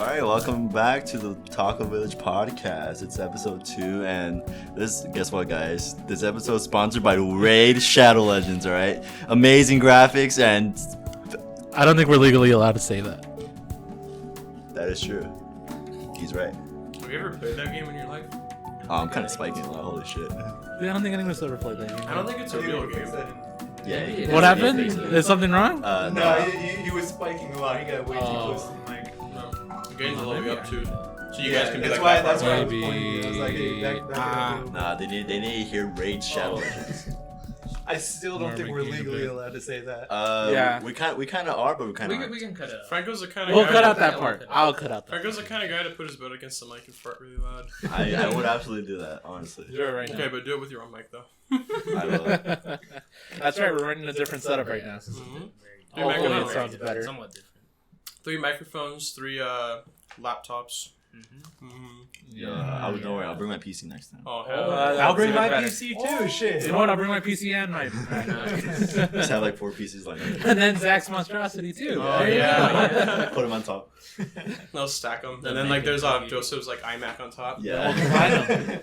All right, welcome back to the Taco Village podcast. It's episode 2, and guess what, guys? This episode is sponsored by Raid Shadow Legends. All right, amazing graphics, and I don't think we're legally allowed to say that. that is true. He's right. Have you ever played that game in your life? Oh, I'm kind of spiking a lot. Holy shit. Yeah, I don't think anyone's ever played that game. I don't think it's a real game. Yeah. What happened? Is something wrong? No, he was spiking a lot. He got way too close to the mic. No. The game's a little bit up too. So you guys can be that's like why, that. that's why I was Maybe. pointing. I was like, hey, back Nah, they need to hear Raid Shadow Legends. I still don't think we're legally allowed to say that. Yeah. We kind of are, but we kind of We can cut it out. Franco's the kind of We'll guy. cut out that part. I'll cut out that. Franco's the kind of guy to put his butt against the mic and fart really loud. I would absolutely do that, honestly. Do it right now. Okay, but do it with your own mic though. I will. That's right. We're running a different setup right now. Mm-hmm. Hopefully it sounds better. Somewhat different. 3 microphones, 3 laptops. Yeah, don't worry. I'll bring my PC next time. Oh hell. I'll bring my better. PC too. Shit. You know what? I'll bring my PC and my. Just have like 4 PCs like that. And then Zach's monstrosity too. Oh There you yeah. Put them on top. They'll stack them, and then like there's Joseph's like iMac on top. Yeah.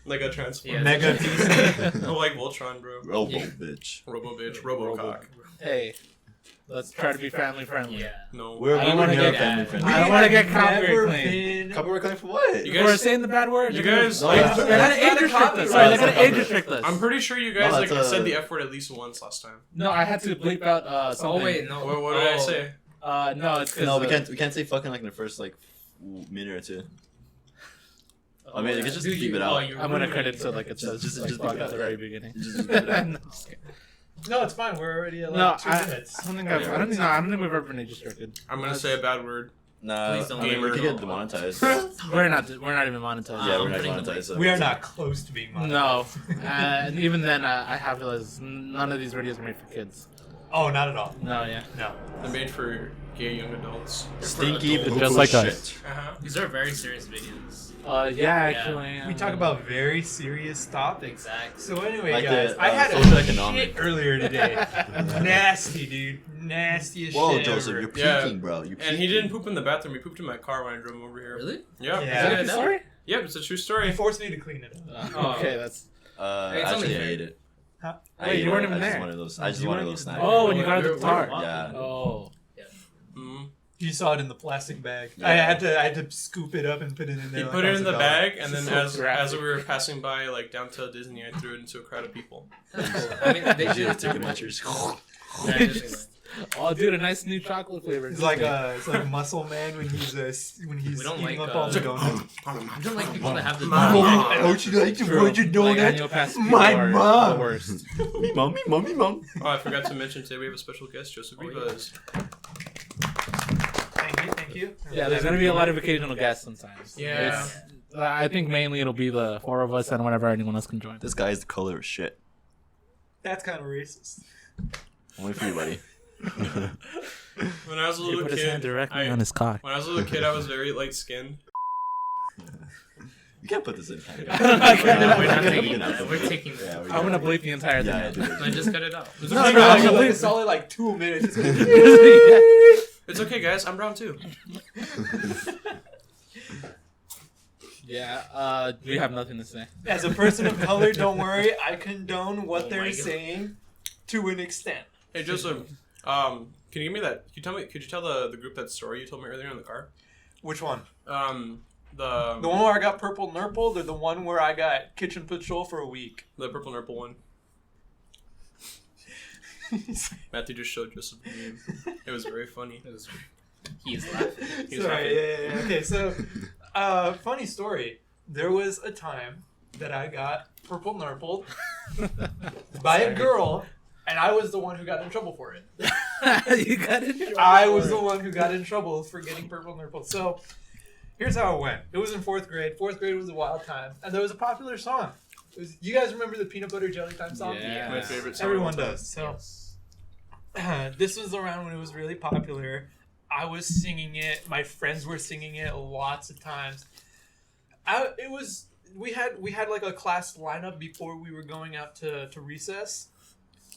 Like a transformer. Yeah. Mega PC. Oh, like Voltron, bro. Robo Yeah. bitch. Robo bitch. Robocock. Hey, let's try to be family friendly. Yeah. No. We're I don't wanna never get- family friendly. I don't want to get Never copyright claim. been. Copyright claim for what? You We're guys. saying the bad word. You They're guys. No, like, it's- They're gonna age restrict us. Sorry, they're gonna age restrict us. I'm pretty sure you No, guys like that's said the F word at least once last time. No, I had to bleep out something. Oh wait, no. What did I say? No, it's 'cause, No, we can't say fucking like in the first like minute or two. I mean, you can just Dude, keep it out. I'm gonna cut it so like it says Just like, leave fuck it at the out, very yeah. beginning. Just keep it out. No, just kidding. No, it's fine. We're already at No, like 2 I minutes. don't think I don't think we've ever been age restricted. I'm gonna say a bad word. Nah, Please don't I mean, we gamer. could get demonetized. We're not even monetized. Yeah, I'm we're not putting the monetized. So We are not close to being monetized. No, and even then, I have realized none of these videos are made for kids. Oh, not at all. No, yeah. No. They're made for gay young adults. Stinky Just poo-poo like shit. us. Uh-huh. These are very serious videos. Yeah, actually. We talk about very serious topics. Exactly. So anyway, Like guys, the, I had social a economic. shit earlier today. Nasty, dude. Nasty as Whoa, shit Joseph, ever. you're Yeah. peeking, bro. You're peeking. And he didn't poop in the bathroom. He pooped in my car when I drove him over here. Really? Yeah. Yeah. Is that a story? Yep, it's a true He story. forced me to clean it up. Oh. Okay, that's. It's only Actually, I fair. ate it. Huh? I Wait, ate you weren't it. even I just there. wanted those. I just You wanted weren't those even snacks. Oh, when you got to the tar. Yeah. Oh. Mm. You saw it in the plastic bag. Yeah. I had to scoop it up and put it in there. He like put I it was in a the dog. bag, and then So as graphic. we were passing by, like downtown Disney, I threw it into a crowd of people. I mean, they Yeah, should. took a pictures. Oh, dude, a nice new chocolate flavor. It's like Muscle Man when he's We don't eating like, up all the donuts. I don't like people that have the. Don't you like to put your Like, donut? annual pass people My are mom. The worst. Me mom, me mom, me mom. Oh, I forgot to mention today we have a special guest, Joseph Rivas. Thank you. Yeah, there's gonna be a lot of occasional guests sometimes. Yeah. I think mainly it'll be the 4 of us and whenever anyone else can join. This guy is the color of shit. That's kind of racist. Only for you, buddy. When I was a He little put his hand kid, directly on his cock. when I was a little kid, I was very light skinned. You can't put this in. Can you? We're not You taking can that. have We're it. taking Yeah, that. we I'm can. gonna bleep the entire thing. Yeah, out. do it. I just cut it out. No, no, like a solid like 2 minutes. It's okay, guys. I'm brown too. Yeah, we have nothing to say. As a person of color, don't worry. I condone what Oh they're my God. saying to an extent. Hey, Joseph. Can you give me that? Could you tell the group that story you told me earlier in the car? Which one? The The one where I got purple nurpled, or the one where I got kitchen patrol for a week? purple nurple one. Matthew just showed Joseph the meme. It was very funny. He's laughing. He's Sorry, yeah. Okay, so, funny story. There was a time that I got purple nurpled by a girl, and I was the one who got in trouble for it. You got it. I was the one who got in trouble for getting purple nurpled. So, here's how it went. It was in 4th grade. 4th grade was a wild time, and there was a popular song. You guys remember the Peanut Butter Jelly Time song? Yeah. My favorite song. Everyone of all time. does. So, this was around when it was really popular. I was singing it. My friends were singing it lots of times. We had like a class lineup before we were going out to recess,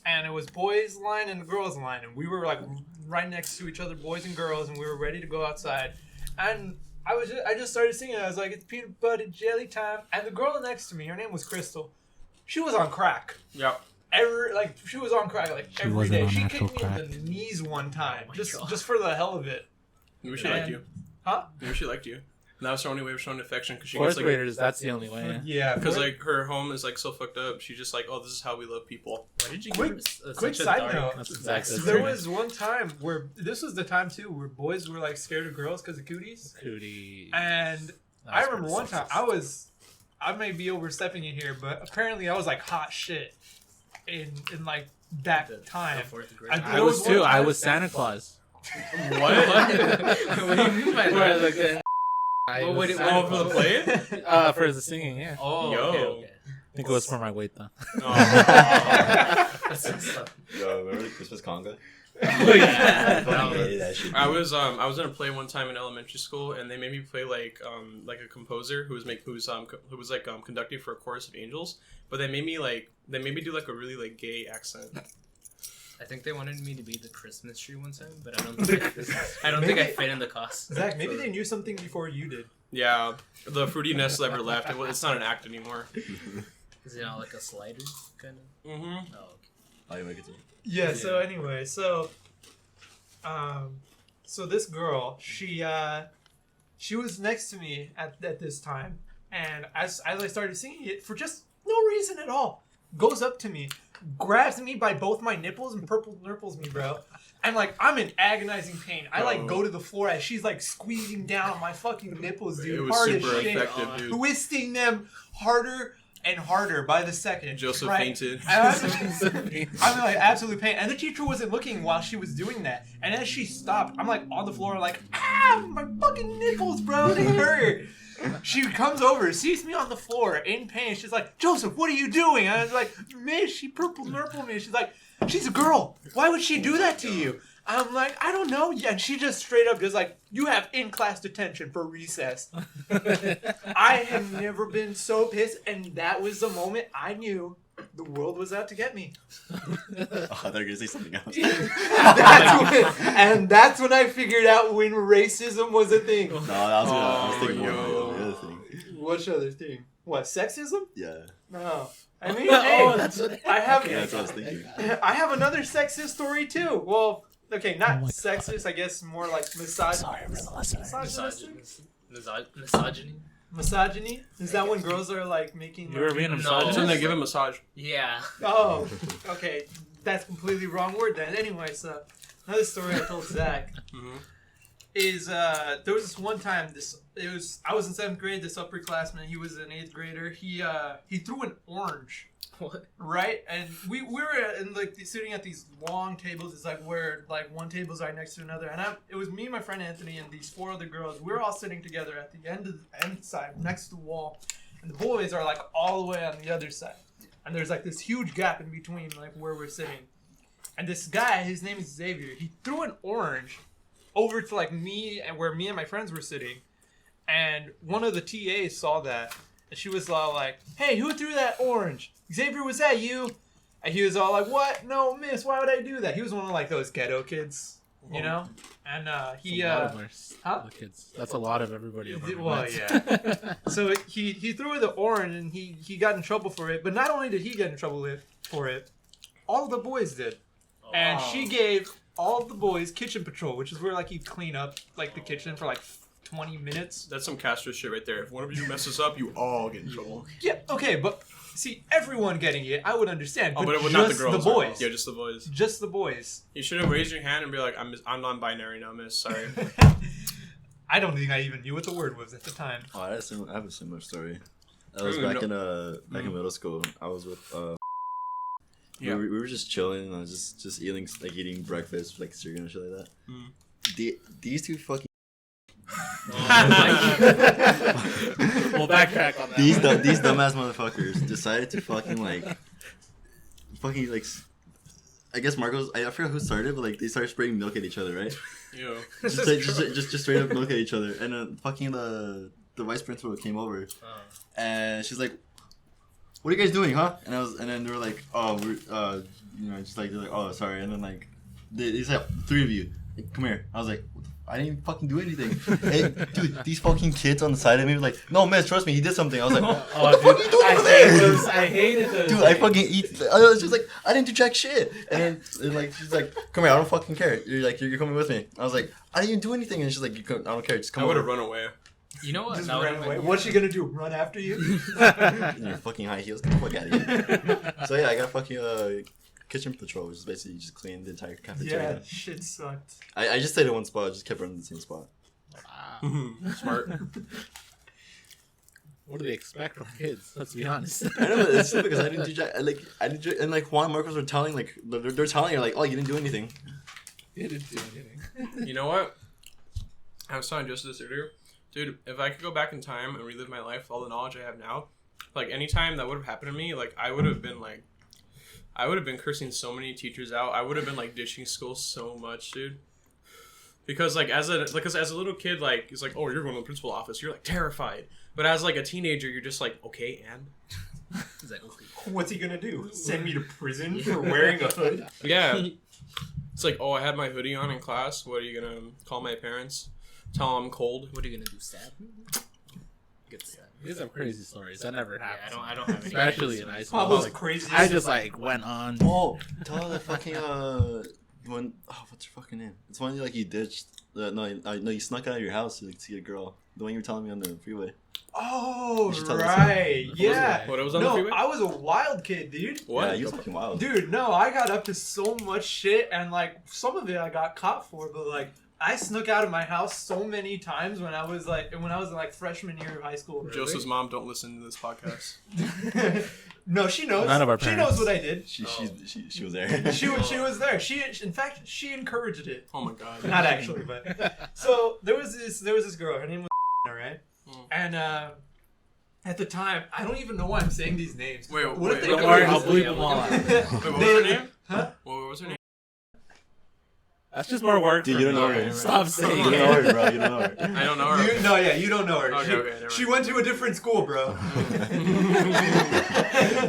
and it was boys line and girls line, and we were like right next to each other, boys and girls, and we were ready to go outside. And I just started singing. I was like, it's peanut butter jelly time. And the girl next to me, her name was Crystal. She was on crack. Yep. She was on crack every day. She kicked me in the knees one time, just for the hell of it. Maybe she liked you. Huh? Maybe she liked you. And that was her only way of showing affection because she Fourth gets like. graders, that's the only way. Yeah. Because like her home is like so fucked up. She's just like, oh, this is how we love people. Why did you Quick- give us quick such a side dark? note. That's exactly There right. was one time where this was the time too where boys were like scared of girls because of cooties. Cootie. And I remember one time I may be overstepping it here, but apparently I was like hot shit in like that time. The fourth grade. I I was There was too. one I time- was Santa Claus. What? What do you mean by Where, that? like, I Well, was wait, Santa Oh, for the Claus. play? For the singing, yeah. Oh, Yo. okay. I think it was for my weight though. Oh. That's just stuff. Yo, remember the Christmas conga? Oh yeah. I fucking hated that shit. I was in a play one time in elementary school, and they made me play like a composer who was conducting for a chorus of angels, but they made me do like a really like gay accent. I think they wanted me to be the Christmas tree one time, but I don't think I fit in the costume. Zach, maybe they knew something before you did. Yeah, the fruitiness never left. It's not an act anymore. Is it not like a slider kind of? Mm-hmm. Oh, okay. Oh, you make it too. Yeah. So anyway, so this girl, she was next to me at this time, and as I started singing it for just no reason at all, goes up to me, grabs me by both my nipples and purple nurples me, bro. And like I'm in agonizing pain. I like go to the floor as she's like squeezing down on my fucking nipples, dude. It was hard as super shit. effective, dude. Twisting them harder and harder by the second. Joseph right? fainted. And I'm like absolute pain. And the teacher wasn't looking while she was doing that. And as she stopped, I'm like on the floor like, my fucking nipples, bro, they hurt. She comes over, sees me on the floor in pain. She's like, Joseph, what are you doing? And I was like, Miss, she purple nurple me. She's like, she's a girl. Why would she do that to you? I'm like, I don't know. Yeah, and she just straight up just like, you have in-class detention for recess. I have never been so pissed, and that was the moment I knew the world was out to get me. Oh, I thought you were gonna say something else. That's when I figured out when racism was a thing. No, that was good. I was thinking more yo. of the other thing. What other thing? What, sexism? Yeah. No. I mean, Oh, hey, that's what I have Yeah, that's what I was thinking. I have another sexist story too. Well, okay, not Oh my sexist. I guess more like misogyny. Sorry for the listeners. Misogyny? Misogyny? Is that when girls are like making? You were being a No. That's when misogynist? they give a massage. Yeah. Oh, okay. That's completely wrong word then. Anyway, so another story I told Zach Mm-hmm. is there was this one time I was in 7th grade. This upperclassman, he was an 8th grader. He threw an orange. What? Right, and we were in like sitting at these long tables. It's like where like one table's right next to another, and it was me, my friend Anthony, and these 4 other girls. We were all sitting together at the end side next to the wall, and the boys are like all the way on the other side. And there's like this huge gap in between like where we're sitting. And this guy, his name is Xavier. He threw an orange over to like me and where me and my friends were sitting, and one of the TAs saw that, and she was all like, "Hey, who threw that orange? Xavier, was that you?" And he was all like, "What? No, miss, why would I do that?" He was one of like those ghetto kids, you know? And he huh? Kids. That's a lot of everybody. I've ever Well, met. yeah. So he threw the orange and he got in trouble for it. But not only did he get in trouble for it, all the boys did. And she gave all the boys kitchen patrol, which is where like you clean up like the kitchen for like 20 minutes. That's some Castro shit right there. If one of you messes up, you all get in trouble. Yeah, okay, but see, everyone getting it, I would understand. Oh, but it would just not the girls. the boys. Yeah, just the boys. Just the boys. You should have raised your hand and be like, I'm non-binary now, miss. Sorry. I don't think I even knew what the word was at the time. Oh, I have a similar story. That was Ooh, back no. in middle school. I was with Yeah. we were just chilling. And I was just eating breakfast like cereal and shit like that. These two fucking We'll backtrack on that. these dumbass motherfuckers decided to fucking like I guess Marcos, I forgot who started, but like they started spraying milk at each other, right? Yo. just straight up milk at each other, and fucking the vice principal came over, and she's like, "What are you guys doing, huh?" And then they were like, "Oh, we're just like they're like, oh, sorry," and then like they said, 3 of you, like, come here. I was like, I didn't even fucking do anything. Hey, dude, these fucking kids on the side of me were like, no, miss, trust me, he did something. I was like, what the fuck are you doing over there? I hated those. Dude, I fucking eat. I was just like, I didn't do jack shit. And then like she's like, come here, I don't fucking care. You're coming with me. I was like, I didn't even do anything. And she's like, I don't care, just come I would have over. run away. You know what? Just That ran would've away. been- What's she gonna do? Run after you? In your fucking high heels, get the fuck out of here. So yeah, I got fucking kitchen patrol, which is basically just clean the entire cafeteria. Yeah, shit sucked. I just stayed at one spot, I just kept running the same spot. Smart. What do they expect from kids? Let's be honest. I know, but it's still because I didn't do jack. I didn't do, and like Juan and Marcos were telling like they're telling her like, oh, you didn't do anything. You didn't do anything. You know what? I was telling just this earlier. Dude, if I could go back in time and relive my life, all the knowledge I have now, like any time that would have happened to me, like I would have been cursing so many teachers out. I would have been like ditching school so much, dude. Because like as a little kid, like it's like, oh, you're going to the principal office, you're like terrified. But as like a teenager, you're just like, okay, and He's like, okay. What's he gonna do? Send me to prison for wearing a hood? yeah. It's like, oh, I had my hoodie on in class. What are you gonna call my parents? Tell them I'm cold. What are you gonna do? Stab? Get stabbed. These are crazy stories. That never Yeah, happened. I don't have any. Especially in high school. Pablo's Like, crazy. I just like went on. Oh, tell her that fucking when what's your fucking name? It's one like you ditched. No, you snuck out of your house to like, see a girl. The one you were telling me on the freeway. Oh, You should tell us right. What was Yeah. it? What, it was on the No, freeway? I was a wild kid, dude. What? Yeah, you was fucking wild. Dude, no, I got up to so much shit, and like some of it I got caught for, but like I snuck out of my house so many times when I was in like freshman year of high school. Joseph's mom, don't listen to this podcast. No, she knows. None of our She parents. knows what I did. She was there. She was there. In fact, she encouraged it. Oh my god. Not actually, but so there was this girl. Her name was right, and at the time, I don't even know why I'm saying these names. Wait, what if they wait, Don't go worry, to I'll this- bleep them all out. Wait, what was her name? Huh? What was her name? That's just more work. Dude, for you don't me. know her. Stop You saying don't it. know her, bro. You don't know her. I don't know her. You don't know her. Okay, okay, never She mind. went to a different school, bro.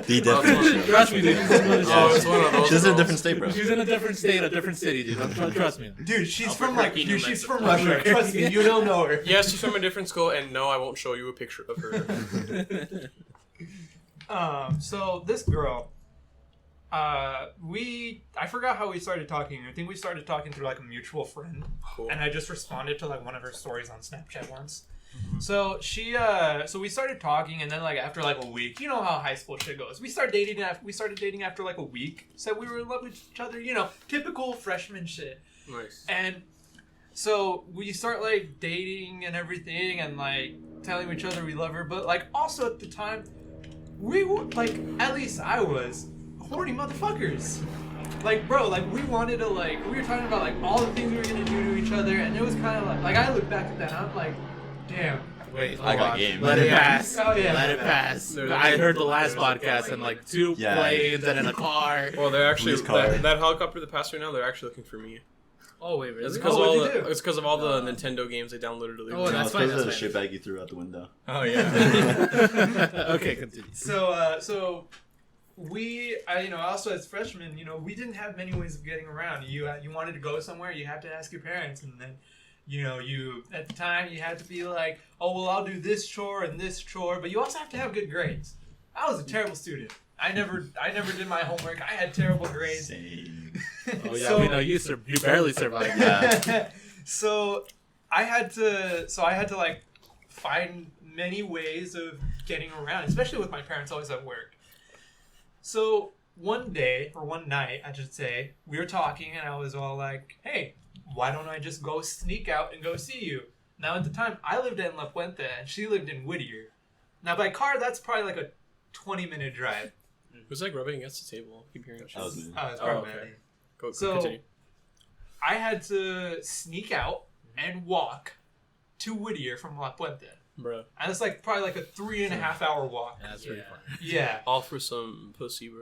The definition. Trust me, dude. Oh, it's one of those. She's in a girls. different state, bro. She's in a different state, a different city, dude. Trust me. Dude, she's from Albuquerque, New she's Mexico. from Russia. Trust me, you don't know her. Yes, she's from a different school, and no, I won't show you a picture of her. So this girl, I forgot how we started talking. I think we started talking through like a mutual friend, Cool. and I just responded to like one of her stories on Snapchat once. So so we started talking, and then like after like a week, you know how high school shit goes. We started dating after like a week. Said we were in love with each other, you know, typical freshman shit. Nice. And so we start like dating and everything, and like telling each other we love her, but like also at the time, we were like, at least I was horny motherfuckers. Like, bro, like we wanted to like, we were talking about like all the things we were gonna do to each other, and it was kind of like I look back at that, and I'm like, damn. Wait, I hold got on. game. Let it Yeah. pass. Oh, yeah. Let it pass. I heard the last podcast and like two Yeah. planes and in a car. Well, they're actually Police car. that helicopter that passed right now. They're actually looking for me. Oh wait, really? It's because Oh, of all what'd you do? it's because of all the Nintendo games they downloaded to leave. Oh, No, that's it's fine, because of the that's shit fine. bag you threw out the window. Oh yeah. Okay, continue. So I also as freshmen, we didn't have many ways of getting around. You wanted to go somewhere, you had to ask your parents, and then, you at the time you had to be like, oh well, I'll do this chore and this chore, but you also have to have good grades. I was a terrible student. I never did my homework. I had terrible grades. Same. Oh yeah, So- we know you barely survived that. So I had to like find many ways of getting around, especially with my parents always at work. So one night, I should say, we were talking, and I was all like, hey, why don't I just go sneak out and go see you? Now, at the time, I lived in La Puente, and she lived in Whittier. Now, by car, that's probably like a 20-minute drive. Who's like rubbing against the table? I keep hearing That was me. It's Oh, probably okay. Maddie. Go So- continue. I had to sneak out and walk to Whittier from La Puente. Bro. And it's like probably like a 3.5 hour walk. Yeah, that's pretty Yeah. fun. Yeah. All for some pussy, bro.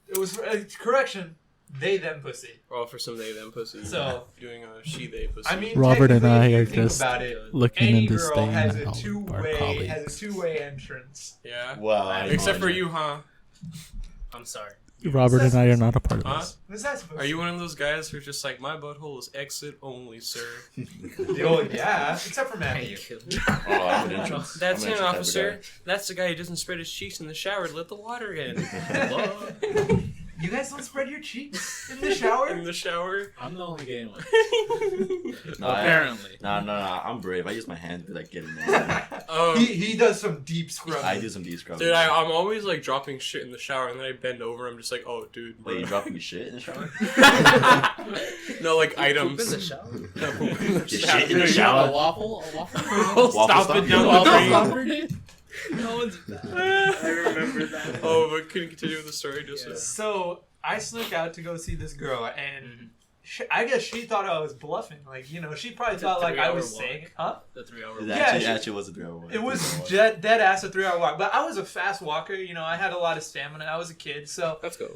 It was, correction, they, them pussy. All for some they them pussy. So- doing a she they pussy. I mean, Robert and technically, I if you are think just about it, looking any into girl staying has at a home, our two-way colleagues. entrance. yeah. Wow. Except for you, huh? I'm sorry. Robert and I are not a part of Huh? this. What's that supposed Are to you one of those guys who's just like, my butthole is exit only, sir? Oh, yeah. Except for Hey, Matthew. Oh, I'm an entrance. That's I'm an him, entrance type of officer. guy. That's the guy who doesn't spread his cheeks in the shower to let the water in. You guys don't spread your cheeks in the shower? In the shower. I'm the only gay one. No, Apparently. No, I'm brave. I use my hands to like get in there. He does some deep scrubbing. I do some deep scrubbing. Dude, I'm always like dropping shit in the shower, and then I bend over. I'm just like, oh, dude. Wait, you dropping your shit in the shower? No, like Poop items. in the shower. No, poop in the Your shower. shit in the A shower? waffle? Waffle Stop stop? it down the Waffle drain. stopper, dude? No one's I remember that. Oh, but can you continue with the story, Joseph? So I snuck out to go see this girl, and I guess she thought I was bluffing. Like, you know, she probably It's a thought like I 3-hour was walk. saying, huh? The 3-hour. It Yeah, actually was a 3-hour walk. It was dead ass a 3-hour walk, but I was a fast walker. You know, I had a lot of stamina. I was a kid, so Let's go.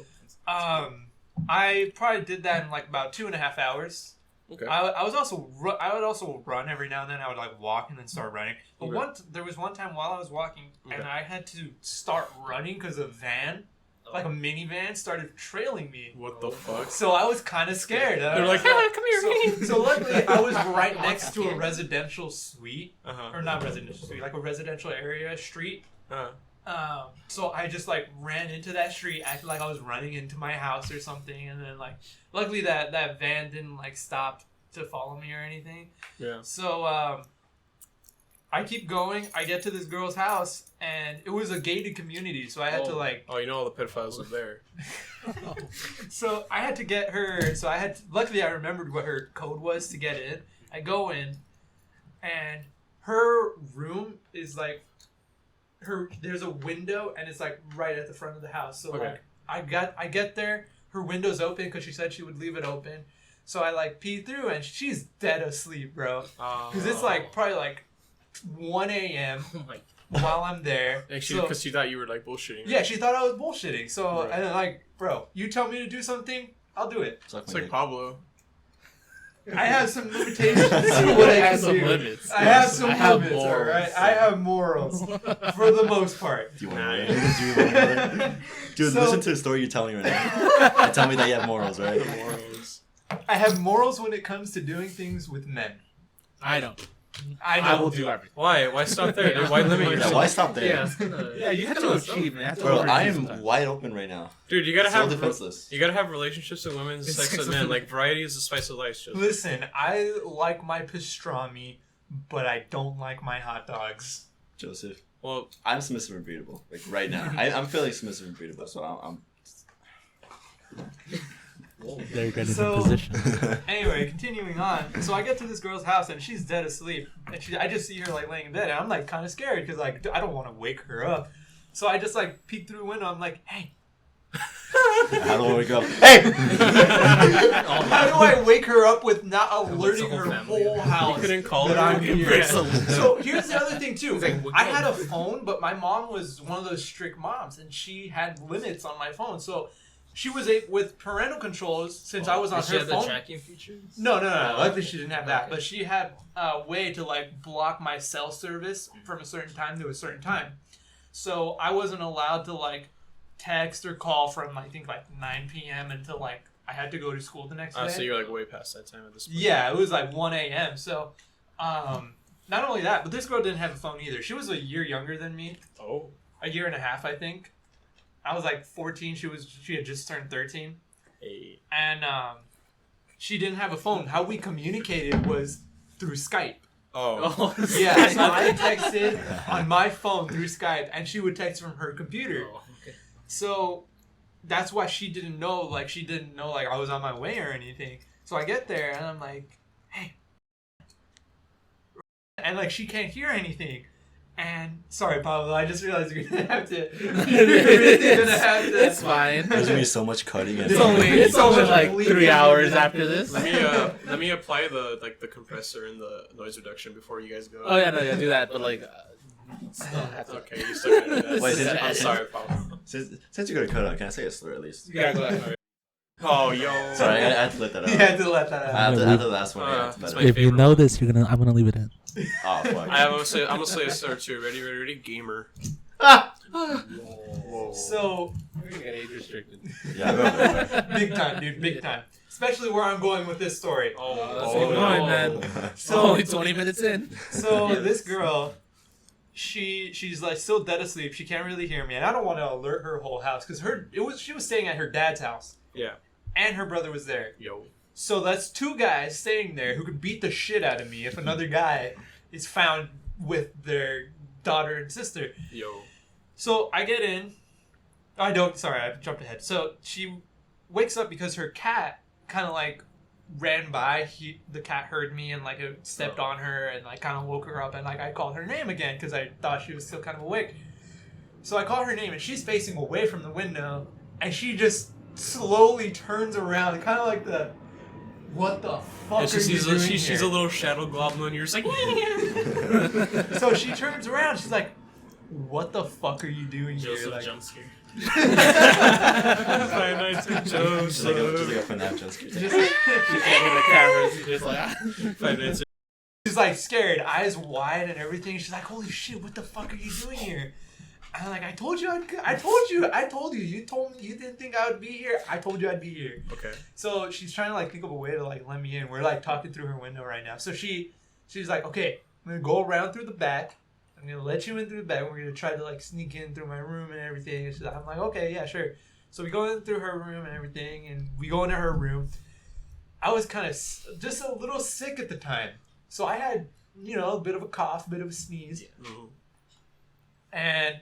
I probably did that in like about 2.5 hours. Okay. I would also run every now and then. I would like walk and then start running. But Okay. there was one time while I was walking and I had to start running because a van, like a minivan, started trailing me. What the fuck? So I was kind of scared. They're like, "Ah, come here, So luckily I was right next to a residential suite, Uh-huh. or not residential suite, like a residential area street. Uh-huh. So I just like ran into that street, acted like I was running into my house or something, and then like luckily that van didn't like stop to follow me or anything. Yeah. So I keep going. I get to this girl's house, and it was a gated community, so I had to like. Oh, you know all the pedophiles live there. So I had to get her. So I had. Luckily, I remembered what her code was to get in. I go in, and her room is like. There's a window, and it's like right at the front of the house. So Okay. like I get there. Her window's open because she said she would leave it open. So I like pee through, and she's dead asleep, bro. Because it's like probably like 1 a.m. Oh my. while I'm there. Because she thought you were like bullshitting. Yeah, she thought I was bullshitting. So Right. and then like, bro, you tell me to do something, I'll do it. Suck It's my like dick. Pablo. I have some limitations to what I have can some do. limits. I have some I have limits, morals. alright? I have morals for the most part. Do you want to know? Dude, So- listen to the story you're telling me right now. And tell me that you have morals, right? The morals. I have morals when it comes to doing things with men. I don't. I I know. will do everything. Why? Why stop there? dude? Why limit Yeah, yourself? why stop there? Yeah, it's gonna, Yeah, you have to achieve, man. You have to Bro, overachieve I am sometimes. wide open right now. Dude, you gotta So have defenseless. you gotta have relationships with women, sex with men. Like variety is the spice of life. Just Listen, I like my pastrami, but I don't like my hot dogs. Joseph, well, I'm submissive and breedable. Like right now. I'm feeling submissive and breedable, so I'm They're getting So- in position. Anyway, continuing on. So I get to this girl's house and she's dead asleep. And I just see her like laying in bed, and I'm like kind of scared because like I don't want to wake her up. So I just like peek through the window. I'm like, hey, How do I wake up? Hey! how do I wake her up with not alerting whole her family. whole you house? couldn't call that her. I'm and here. embrace Yeah. them. So here's the other thing too. He's like, "Wake I up." had a phone, but my mom was one of those strict moms, and she had limits on my phone. So she was with parental controls since I was on Does she her have phone. the tracking features? No. Oh, Luckily, she didn't have that. okay. But she had a way to like block my cell service from a certain time to a certain time. So I wasn't allowed to like text or call from I think like 9 p.m. until like I had to go to school the next day. So you're like way past that time at this point. Yeah, it was like 1 a.m. So, not only that, but this girl didn't have a phone either. She was a year younger than me, Oh. a year and a half, I think. I was like 14. She had just turned 13, Hey. and she didn't have a phone. How we communicated was through Skype. Oh. Yeah, so I texted on my phone through Skype, and she would text from her computer. Oh, okay. So that's why she didn't know like I was on my way or anything. So I get there and I'm like, hey, and like she can't hear anything. And sorry, Pablo, I just realized you're gonna have to. You're really gonna have to. It's fine. There's gonna be so much cutting. And It's only like 3 hours after this. Let me apply the compressor and the noise reduction before you guys go. Oh yeah, no, yeah, do that. But like, still have to. Okay, you still gotta do that. Wait, I'm sorry, Pablo. Since you're gonna cut out, can I say a slur at least? You gotta go ahead. Oh, yo. Sorry, I had to let that out. You had to let that out. After the last one, yeah, it's That's better. my If you favorite know one. this, I'm gonna leave it in. Oh fuck. I'm gonna say a slur too. Ready, gamer. Whoa. So We're gonna get age restricted. Yeah, I remember. big time, dude, big time. Especially where I'm going with this story. That's Oh, a good one, man. So Only 20 minutes in. So this girl, she's like still dead asleep. She can't really hear me, and I don't want to alert her whole house because she was staying at her dad's house. Yeah. And her brother was there. Yo. So that's two guys staying there who could beat the shit out of me if another guy is found with their daughter and sister. Yo. So I get in. I jumped ahead. So she wakes up because her cat kind of like ran by. The cat heard me and like it stepped on her and like kind of woke her up, and like I called her name again because I thought she was still kind of awake. So I call her name and she's facing away from the window, and she just slowly turns around, kind of like the what the fuck And are you doing she's here? a little shadow goblin. You're just like. So she turns around. She's like, "What the fuck are you doing here?" Joseph Like, jump scare. Five Nights at Just like a Joe's. FNAF jump scare. She's looking at the cameras. She's just like, ah. Five Nights at she's like scared, eyes wide and everything. She's like, "Holy shit, what the fuck are you doing here?" And I'm like, I told you. You told me you didn't think I would be here. I told you I'd be here. Okay. So she's trying to like think of a way to like let me in. We're like talking through her window right now. So she's like, okay, I'm gonna go around through the back. I'm gonna let you in through the back. We're gonna try to like sneak in through my room and everything. And I'm like, okay, yeah, sure. So we go in through her room and everything, and we go into her room. I was kind of just a little sick at the time, so I had a bit of a cough, a bit of a sneeze, and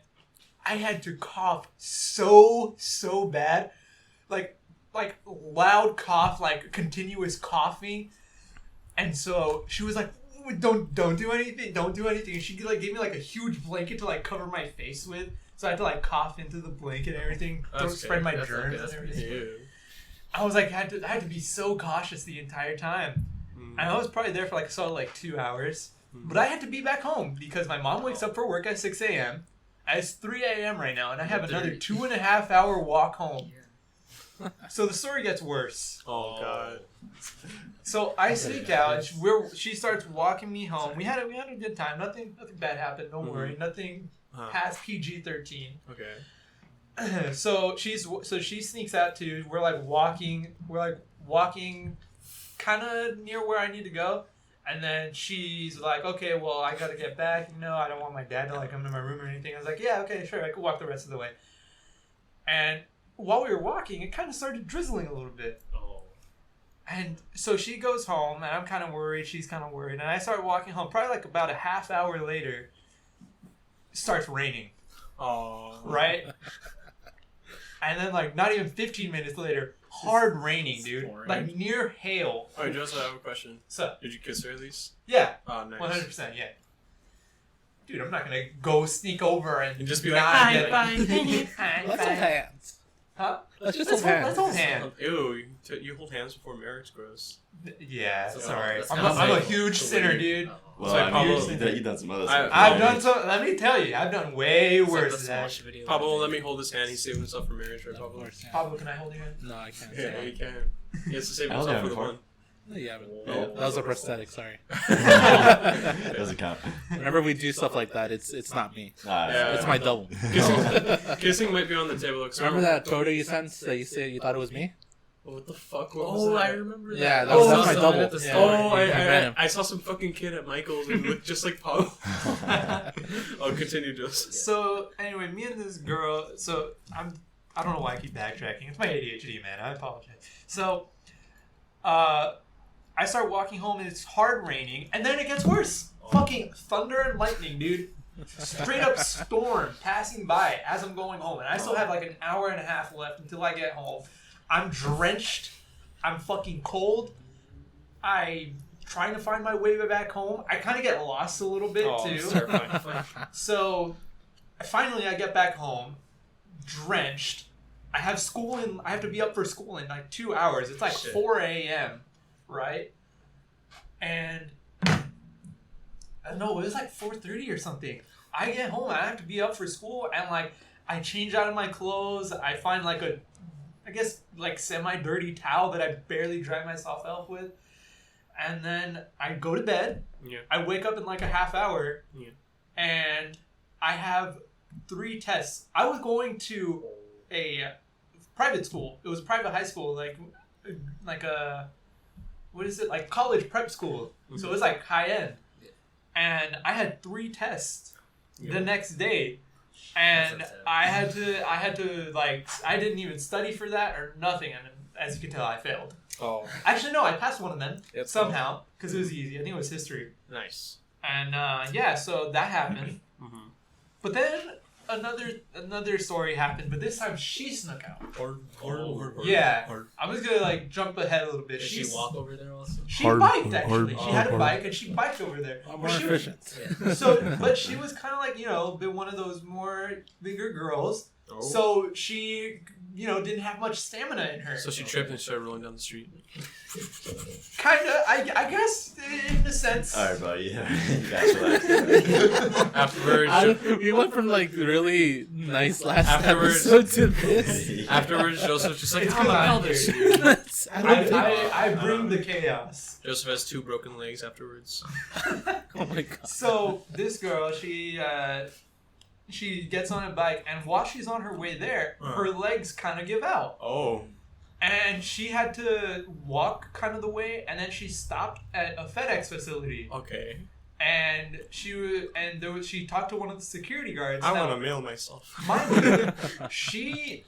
I had to cough so bad, like loud cough, like continuous coughing, and so she was like, don't do anything, and she like gave me like a huge blanket to like cover my face with, so I had to like cough into the blanket and everything, don't spread my germs and everything. Yeah. I was like, I had to be so cautious the entire time, and I was probably there for like 2 hours, but I had to be back home because my mom wakes up for work at 6 a.m. It's 3 a.m. right now, and I have another 2.5 hour walk home. So the story gets worse. Oh god. So I sneak out. She starts walking me home. We had a good time. Nothing bad happened. Don't worry. Nothing past PG-13. Okay. So she sneaks out too. We're like walking kind of near where I need to go. And then she's like, okay, well, I gotta get back. I don't want my dad to like come to my room or anything. I was like, yeah, okay, sure, I could walk the rest of the way. And while we were walking, it kind of started drizzling a little bit. Oh. And so she goes home, and I'm kind of worried. She's kind of worried. And I start walking home. Probably like about a half hour later, it starts raining. Oh. Right? And then like not even 15 minutes later, hard raining, dude. Pouring. Like near hail. Alright, Joseph, I have a question. So Did you kiss her at least? yeah, Oh, nice. 100%, yeah. Dude, I'm not gonna go sneak over and just be like, not "Hi, get it." bye." Let's hold hands. Huh? Let's just Let's hold hold, hands. let's hold hands. Ew, you hold hands before marriage, gross. Yeah, So, it's alright. that's I'm kinda a like huge the sinner, way- dude. Well, Sorry, I mean, Pablo. you've done some other I- stuff. I've done so. Let me tell you, I've done way It's like worse the than that. Smosh video. Pablo, let me hold his hand. He's saving himself for marriage, right, Of Pablo? course, yeah. Pablo, can I hold your hand? No, I can't. Yeah, he Say can. He has to save I held himself him for the before. one. that. Yeah, but Yeah. that was a prosthetic. Sorry. Doesn't count. Whenever we do stuff like that, it's not me. Yeah. It's my double. Kissing might be on the table. 'cause Remember that photo you sent that you said you thought it was me? What the fuck? What was Oh, that? I remember that. Yeah, I saw that's my someone double. at the Yeah. store. Oh, You met him. I saw some fucking kid at Michael's and looked just like Pablo. Oh, continue, Joseph. So anyway, me and this girl. So I don't know why I keep backtracking. It's my ADHD, man. I apologize. So, I start walking home and it's hard raining, and then it gets worse. Fucking thunder and lightning, dude. Straight up storm passing by as I'm going home, and I still have like an hour and a half left until I get home. I'm drenched. I'm fucking cold. I'm trying to find my way back home. I kind of get lost a little bit too. It's terrifying. So, finally, I get back home, drenched. I have to be up for school in like 2 hours. It's like Shit. 4 a.m., right? And I don't know, it was like 4:30 or something. I get home, I have to be up for school, and like I change out of my clothes. I find like like semi-dirty towel that I barely dry myself off with, and then I go to bed. Yeah. I wake up in like a half hour, Yeah. and I have 3 tests. I was going to a private school. It was a private high school, like a, what is it, like college prep school. So it was like high end. And I had 3 tests the next day. And I had to like, I didn't even study for that or nothing. And as you can tell, I failed. Oh, Actually, no, I passed one of them Yep. somehow because it was easy. I think it was history. nice. And yeah, so that happened. Mm-hmm. But then another story happened, but this time she snuck out. Yeah. I was gonna like jump ahead a little bit. Did she walk over there also? She biked actually. She had a bike and she biked over there. More But she was- efficient. So, but she was kind of like, you know, been one of those more bigger girls. Oh. So she, you know, didn't have much stamina in her. So she tripped and started rolling down the street. Kinda, I guess, in a sense. All right, buddy. You guys relax. Afterwards, We went from like really nice last Afterwards- episode to this. afterwards, Joseph's just like, It's I'm good a on pelvis. I don't think. I bring the chaos. Joseph has 2 broken legs afterwards. Oh my god. So this girl, she gets on a bike, and while she's on her way there, her legs kind of give out. Oh. And she had to walk kind of the way, and then she stopped at a FedEx facility. Okay. And she talked to one of the security guards. I Now, want to mail myself. mind you, she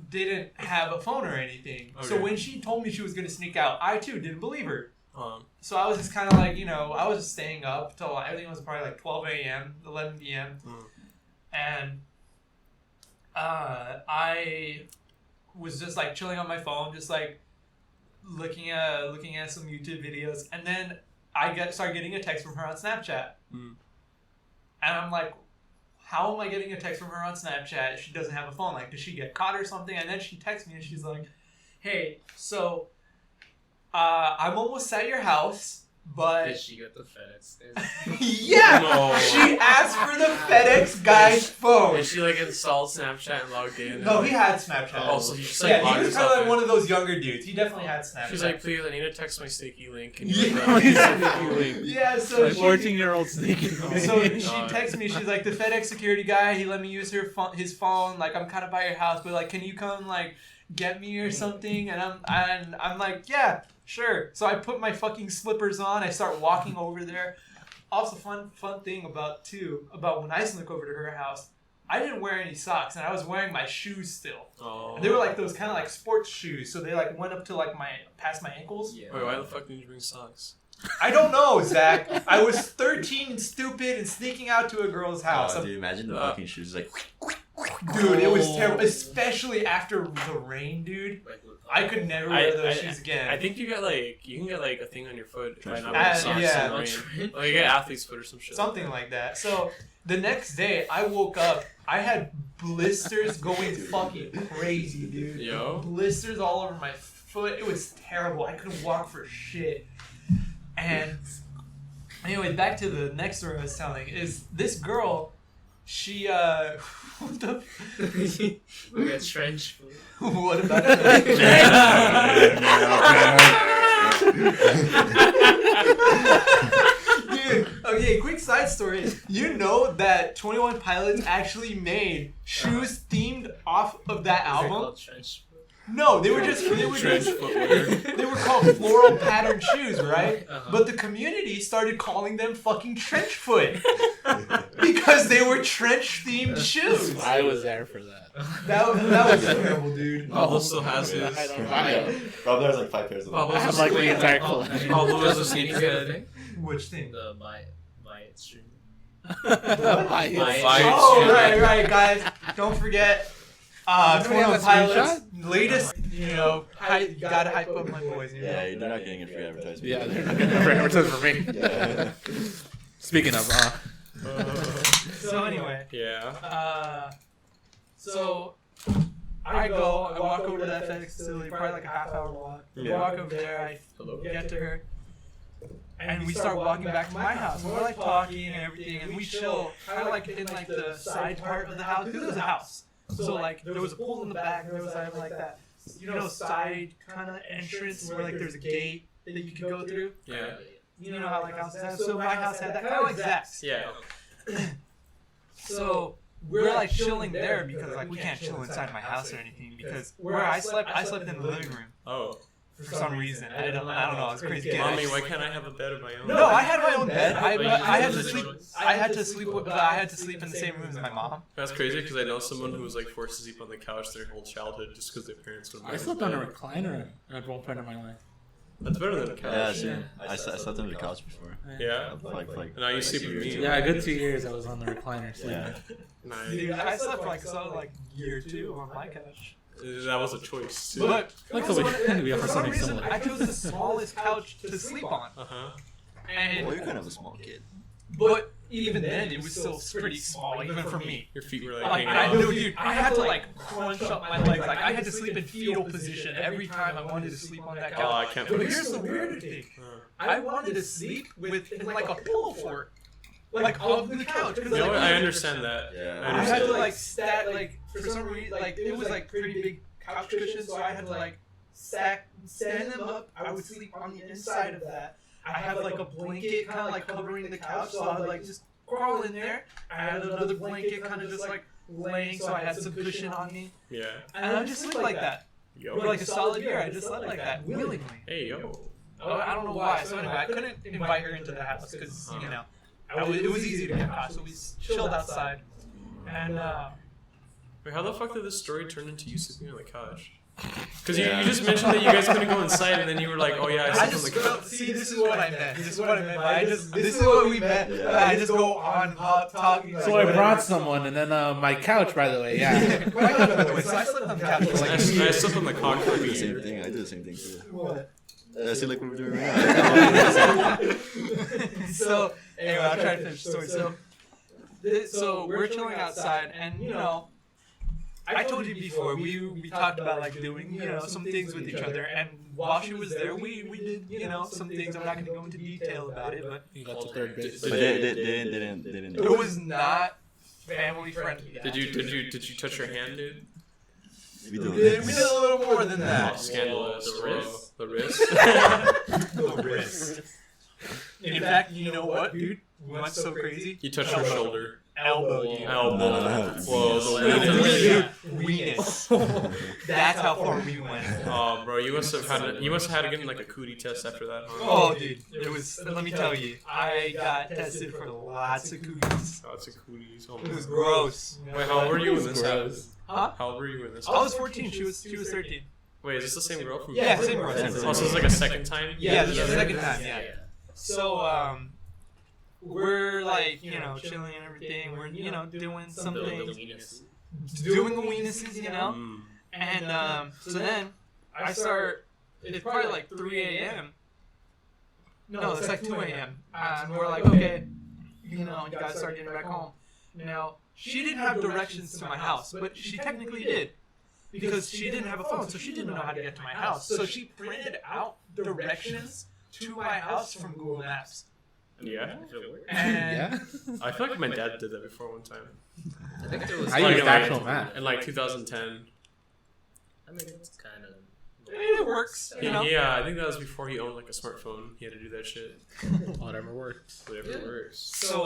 didn't have a phone or anything. So Okay. when she told me she was going to sneak out, I too didn't believe her. Mm. So I was just kind of like, you know, I was just staying up till I think it was probably like 12 a.m., 11 p.m. And I was just like chilling on my phone, just like looking at some YouTube videos, and then I started getting a text from her on Snapchat, and I'm like, how am I getting a text from her on Snapchat? She doesn't have a phone. Like, did she get caught or something? And then she texts me and she's like, hey, so I'm almost at your house. But Did she get the FedEx? yeah, No. she asked for the FedEx guy's phone. And she like installed Snapchat and logged in. No, he had Snapchat. Oh, so he just like Yeah, logged he was himself kind of like in. one of those younger dudes. He definitely had Snapchat. She's like, please, I need to text my sticky link. Can you Yeah. Yeah, so My she, 14-year-old sneaking. so she God. texts me. She's like, the FedEx security guy. He let me use his phone. Like, I'm kind of by your house, but like, can you come like get me or something? And I'm like, yeah, sure. So I put my fucking slippers on. I start walking over there. Also, fun thing about when I snuck over to her house, I didn't wear any socks, and I was wearing my shoes still. Oh. And they were like those kind of like sports shoes, so they like went up to like past my ankles. Yeah. Wait, why the fuck didn't you bring socks? I don't know, Zach. I was 13 and stupid and sneaking out to a girl's house. Dude, imagine the fucking shoes like. Dude, it was terrible, especially after the rain, dude. I could never wear those shoes again. I think you can get like a thing on your foot by not Uh, wearing socks yeah. in the rain. Like you get athlete's foot or some shit. Something like that. So the next day, I woke up. I had blisters going fucking crazy, dude. Yo. Blisters all over my foot. It was terrible. I couldn't walk for shit. And anyway, back to the next story I was telling. Is this girl? She what the? We got trench foot. What about Dude, okay, quick side story. You know that 21 Pilots actually made shoes themed off of that Is it album? called trench foot? No, they were just Trench footwear. they were called floral pattern shoes, right? Uh-huh. But the community started calling them fucking trench foot because they were trench themed shoes. I was there for that. That was terrible, dude. Pablo still has his. I don't know. Probably has like 5 pairs of them. Pablo I have like the entire collection. Pablo was a Is sneaker that a head. thing? Which thing? The buy it stream. Buy it. Oh, right, guys. Don't forget. Anybody 21 have a Pilots, latest, you know, you gotta hype up my boys. You know? Yeah, you're not getting a free advertisement. Yeah, they're not gonna ever advertise for me. Yeah. Speaking of, So anyway, Yeah. so I walk over to that FedEx facility, probably like a half-hour walk. Yeah. Walk over there, I Hello. get to her, and we start walking back to my house. And we're like talking and everything, and we chill kind of like in like the side part of the house because it was a house. So like there was a pool in the back, and there was like that, you know, side kind of entrance where like there's a gate that you can go through. Yeah. You know how like houses have. So my house had that kind of like Zach's. Yeah. So we're like chilling there because like we can't chill inside my house or anything because where I slept in the living room Oh. for some reason. I don't know. It's crazy. Mommy, why can't I have a bed of my own? No, I had my own bed. I had to sleep. I had to sleep in the same room as my mom. That's crazy because I know someone who was like forced to sleep on the couch their whole childhood just because their parents would. I slept on a recliner at one point in my life. That's better than a couch. Yeah, see, I slept on the couch before. Yeah. Like And now you sleep with me. Yeah, a good 2 years I was on the recliner sleeping. Yeah. Nice. Dude, I slept for like a year or two on my couch. That was a choice. Too. But Like the way we for offer some something reason, similar. I chose the smallest couch to sleep on. Uh-huh. And Well, you're kind of a small kid. but even then, it was still pretty small, even for me. Your feet were like Like, hanging I out. know, dude. I had to like crunch up my legs. Like I had to sleep in fetal position every time I wanted to sleep on that Oh, I couch. can't But believe here's the weird thing: Uh, I wanted to sleep in like a pillow fort, like of the couch. You know what? I understand that. Yeah. I I had to understand. like for some reason like it was like pretty big couch cushions, so I had to like stand them up. I would sleep on the inside of that. I had like a blanket kind of like covering the couch, so I would like just crawl in there. I had another blanket kind of just like laying, so I had some cushion on me, Yeah. and I just slept like that Yo. for like a solid year. I just slept like that willingly. Hey, yo. I don't know why. So anyway, I couldn't invite her into the house because you know it was easy to get caught, so we chilled outside. And Wait, how the fuck did this story turn into you sleeping on the couch? Because Yeah. you just mentioned that you guys couldn't go inside, and then you were like, oh yeah, I I slept on just the felt, couch. see, this is what I meant. This is what I meant. By this is what we meant. Yeah. I just go on talking. So I brought someone, and then my couch, by the way, yeah. So I slept on the couch for I like a year. I slept on the cock for I a do the same year. thing. I do the same thing too. What? See, like what we're doing right now. So anyway, I'll try to finish the story. So we're chilling outside, and you know, I told you before we talked about like doing some things with each other, and while she was there, we did some things. I'm not gonna go into detail about it, but You got to third base. But they didn't. it was not family friendly. Did you touch your hand, dude? We We do did a little more than Oh, that. scandalous. The bro. wrist? The wrist? The wrist. In fact, you know what, dude? We went so crazy. You touched her shoulder. Elbow, dude. Elbow. No. Whoa, the weenus. Weenus. That's how far we went. Oh, bro, you must have had to get like a cootie test after that, huh? Oh, dude, it was. Let me tell you, I got tested for lots of cookies. Lots of cooties. Oh, It was gross. Wait, how old were you when this happened? Gross. Huh? How old were you when this I happened? was 14. She was 13. Wait, is this the same girl from Yeah, before? same girl. Yeah, Oh, so this is like a second time? Yeah, Yeah, the second time. yeah. Yeah. So we're like chilling and everything. We're doing some The things, weenus. doing the weenuses, Mm. And so then I start. It's probably like 3 a.m. No, it's like 2 a.m. And we're like, okay, you gotta start getting back home. Now, she didn't have directions to my house, but she technically did. Because she didn't have a phone, so she didn't know how to get to my house. So she printed out directions to my house from Google Maps. Yeah? And Yeah? I feel like my dad did that before one time. I think there was. I Like, used actual map. In like 2010. I mean, it's kind of. it works, Yeah, I think that was before he owned like a smartphone. He had to do that shit. Whatever works. Whatever Yeah. works. So,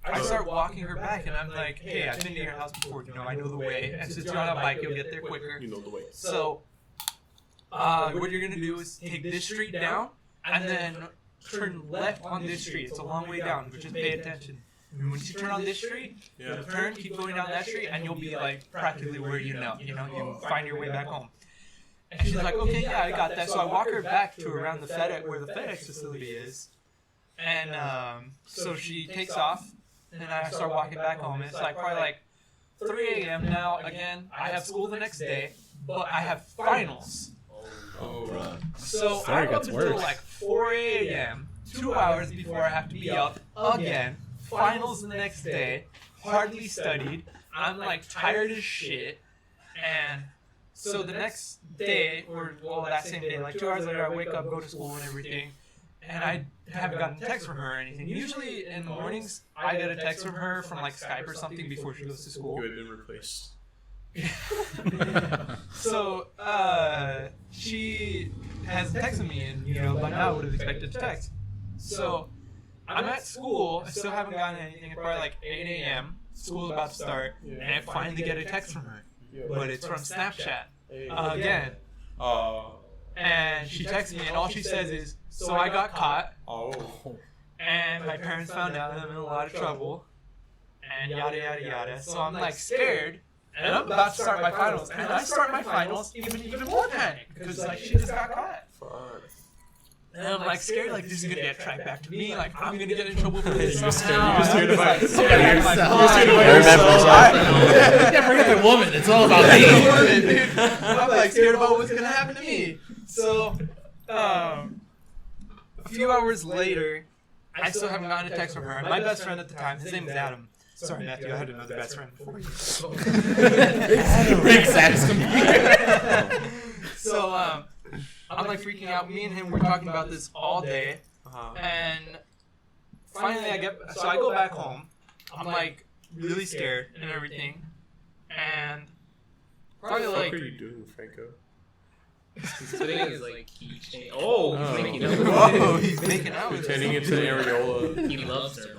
I start walking her back, and I'm like, hey, I've been to your house before, I know the way. And since you're on a bike, you'll get there quicker. You know the way. So, what you're gonna do is take this street down, and then turn left on this street. It's a long way down, but just pay attention. And once you turn on this street, Yeah. turn, keep going down that street, and you'll be like practically where you find your way back home. And she's like, okay, yeah, I got that. So I walk her back to around the FedEx, where the FedEx facility is. And so she takes off, and I start walking back home. And it's like probably like 3 a.m. now. Again, I have school the next day, but I have finals. Oh, Bruh. So Sorry, I'm it up gets until worse. like 4 a.m., 2 hours before I have to be up again. Finals the next day, hardly studied. I'm like tired as shit. And so the next day, or that same day, like 2 hours later, I wake up, go to school and everything. And I haven't gotten a text from her or anything. Usually in the mornings, I get a text from her from like Skype or something before she goes to school. You had been replaced. So, she has texted me, and by now I would have expected to text. So, I'm at school. I still haven't gotten anything. It's probably like 8 a.m. School's about to start, and I finally get a text from her, but it's from Snapchat again. And she texts me, and all she says is, "So I got caught, and my parents found out, and I'm in a lot of trouble, and yada yada yada." So I'm like scared, and I'm about to start my finals, and I start my finals even more panicked because like she just got caught. And I'm like scared, like this is gonna get tracked back to me, like I'm gonna get in trouble for this. You're scared about yourself. Yeah, forget the woman. It's all about me. I'm like scared about what's gonna happen to me. So, a few hours later, I still haven't gotten a text from her. My best friend at the time, his name is Adam. Sorry, Matthew, I had another best friend before you. Big saddest computer. So, I'm like freaking out. Me and him were talking about this all day, and finally I go back home. I'm like really scared and everything, and probably What like. are you doing, Franco? He's putting his like keychain. Oh, he's making out. Whoa, he's making out with Turning it to areola. He loves her.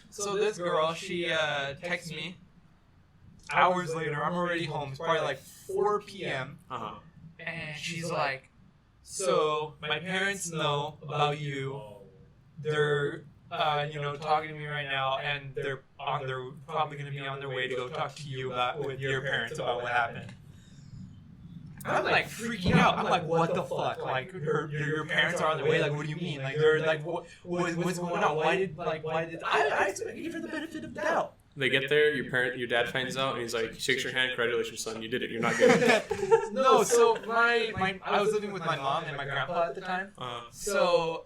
So this girl, she texts me hours later. I'm already home. It's probably like 4 p.m. And she's like, "So my parents know about you. They're talking to me right now, and they're probably gonna be on their way to go talk to you with your parents about what happened." I'm like freaking out. I'm like, "What the fuck? Like, your parents are on their way? Like, what do you mean? Like, they're like, what's going on? Why did I expect to give her the benefit of the doubt?" They get there, your dad finds out, and he's like, he shakes your hand, "Congratulations, son, you did it. You're not good." No, so I was living with my mom and my grandpa at the time. So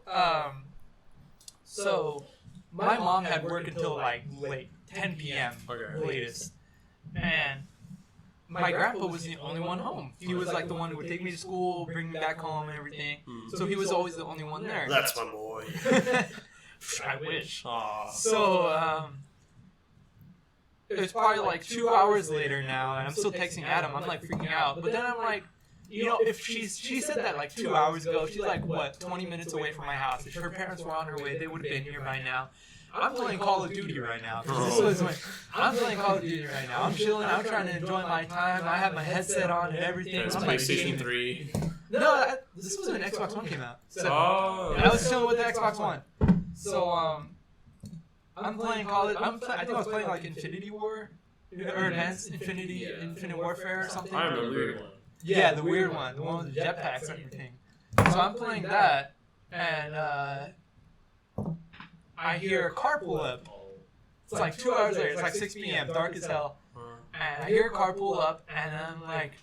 my mom had work until like late 10 p.m. latest, and my grandpa was the only one home. He was like the one who would take me to school, bring me back home, and everything. So he was always the only one there. That's my boy. I wish. Aww. So it's probably like 2 hours later now, and I'm still texting Adam. I'm like freaking out, but then I'm like, if she said that like 2 hours ago, she's like what 20 minutes away from my house. If her parents were on her way, they would have been here by now. I'm playing Call of Duty right now. I'm playing Call of Duty right now. I'm chilling. I'm trying to enjoy my time. I have my headset on and everything. That's I'm like PlayStation 3. No, this was when Xbox One came out. So I was chilling with the Xbox One. So I'm playing I think I was playing like Infinity War or Infinite Warfare or something. I remember the weird one. Yeah, the weird one, the one with the jetpacks and everything. So I'm playing that, and I hear a car pull up. It's like 2 hours later. It's like 6 p.m. Dark as hell. And I hear a car pull up, and I'm like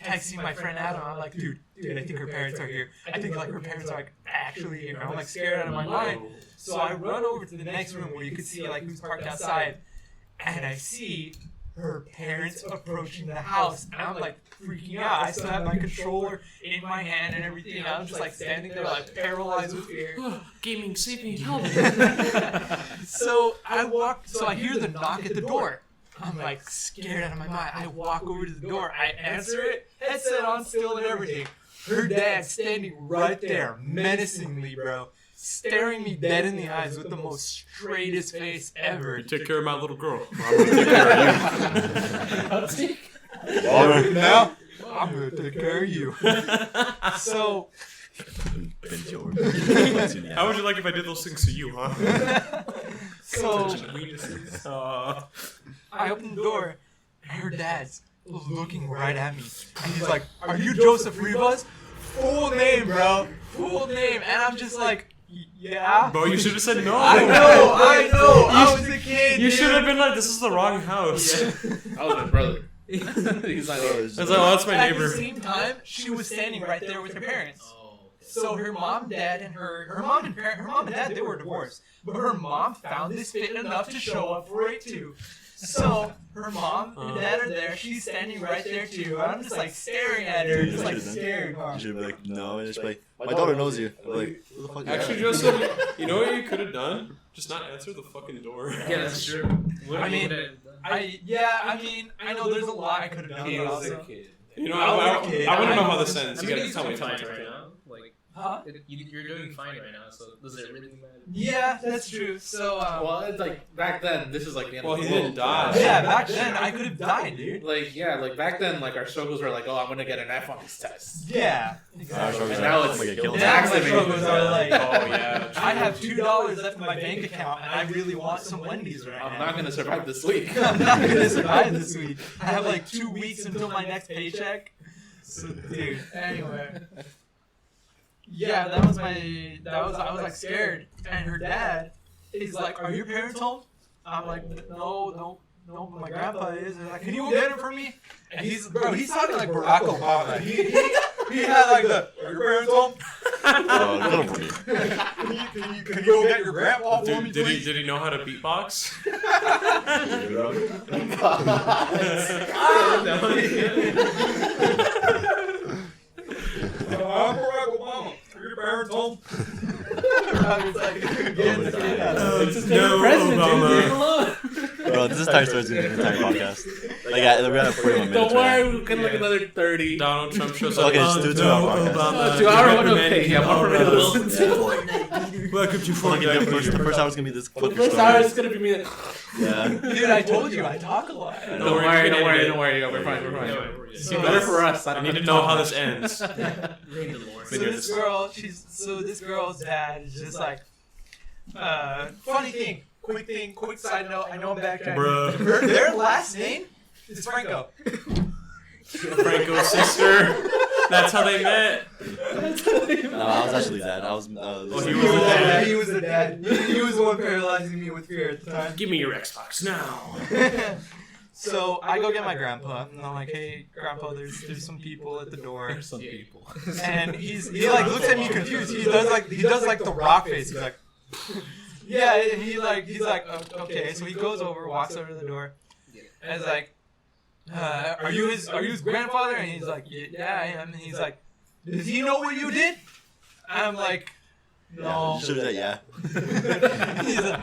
texting my friend Adam. I'm like, dude, I think her parents are here. I think like her parents are like actually here. I'm like scared out of my mind. So I run over to the next room where you could see like who's parked outside, and I see her parents approaching the house. And I'm like freaking out. I still have my controller in my hand and everything. I'm just like standing there like paralyzed with fear. Gaming, sleeping, help me. So I hear the knock at the door. I'm like scared out of my mind. I walk over to the door. I answer it, headset on still and everything. Her dad standing right there, menacingly, bro. Staring me dead in the eyes with the most straightest face ever. You take care of my little girl. I'm gonna take care of you. All right. Now, I'm gonna take care of you. So, How would you like if I did those things to you, huh? so I open the door, and her dad's looking right at me, and he's like, "Are you Joseph Rivas?" Full name, bro. Full name, and I'm just like, "Yeah." Bro, you should have said no. I know. I was a kid. You dude. should have been like, "This is the wrong house." I was my brother. He's like, I was like, "Oh, that's my At the neighbor." same time, she was standing right there with her parents. Oh. So her mom, dad, and her mom and dad, they were divorced, but her mom found this fit enough to show up for it too. So her mom and dad are there. She's standing right there too. I'm just like staring at her, just like scared. You should be like, no, and just be like, my daughter knows you. I'm like, who the fuck is Actually, that? Joseph, you know what you could have done? Just not answer the fucking door. Yeah, that's true. I mean, I know there's a lot I could have done. He But was a also, kid. You know, I was a kid. I want to know how I this ends. You I mean, gotta he's tell me. fine right now. Like, Huh? You're doing fine right now, so does it really matter? Yeah, that's true. So, Well, it's like back then. This is like the end Well, of he the world. didn't die. yeah, back then I could have died, dude. Like like back then, like our struggles were like, oh, I'm gonna get an F on this test. Yeah. Our Exactly. struggles And are, now I'm it's gonna get killed. Now my tax struggles are like, Oh yeah. I have $2 left in my bank account, and I really want some Wendy's right I'm now. not gonna survive this week. I'm not gonna survive this week. I have like 2 weeks until my next paycheck. So, dude. Anyway. Yeah, that was I was like scared, and her dad is like, "Are your parents home?" I'm like, "No, but my grandpa is." And like, "Can you go get him for me?" And he's talking like Barack Obama. He had like the, "Are your parents home?" Little for me. Can you go get your grandpa for me, Did please? he know how to beatbox? I'm Barack Obama. Are your parents home? I was like, getting the kid out of It's his No, favorite president, dude. Obama. Leave him alone. Bro, this entire story's gonna be an entire podcast. Like, we're gonna have 41 minutes. Don't right worry, we can look another 30. Donald Trump shows Okay, up. just do a 2-hour podcast. Obama, 2 hour one recommend okay. Yeah, one for me to listen to. Welcome to Like, the first hour's gonna be this The clip first hour is gonna be me. Yeah. Dude, I told you, I talk a lot. Don't worry. Yeah, we're fine. So- It's better for us. I need to know how this ends. So this girl's dad is just like, funny thing, quick side note. I know I'm backtracking. Bruh. Their last name is Franco. Franco's sister. That's how they met. No, I was actually dead. I was. he He was was, the the dad. dad. He was the dad. He was the one paralyzing me with fear at the time. Give me your Xbox now. So I go get my grandpa, and I'm like, "Hey, grandpa, there's some people at the door." Some people. And he like looks at me confused. He does like the rock face. He's like, yeah. And he's like, okay. So he goes over, walks over to the door, and is like, are you his grandfather? And he's like, yeah, I am. And he's like, does he know what you did? And I'm like, no. Should have said yeah.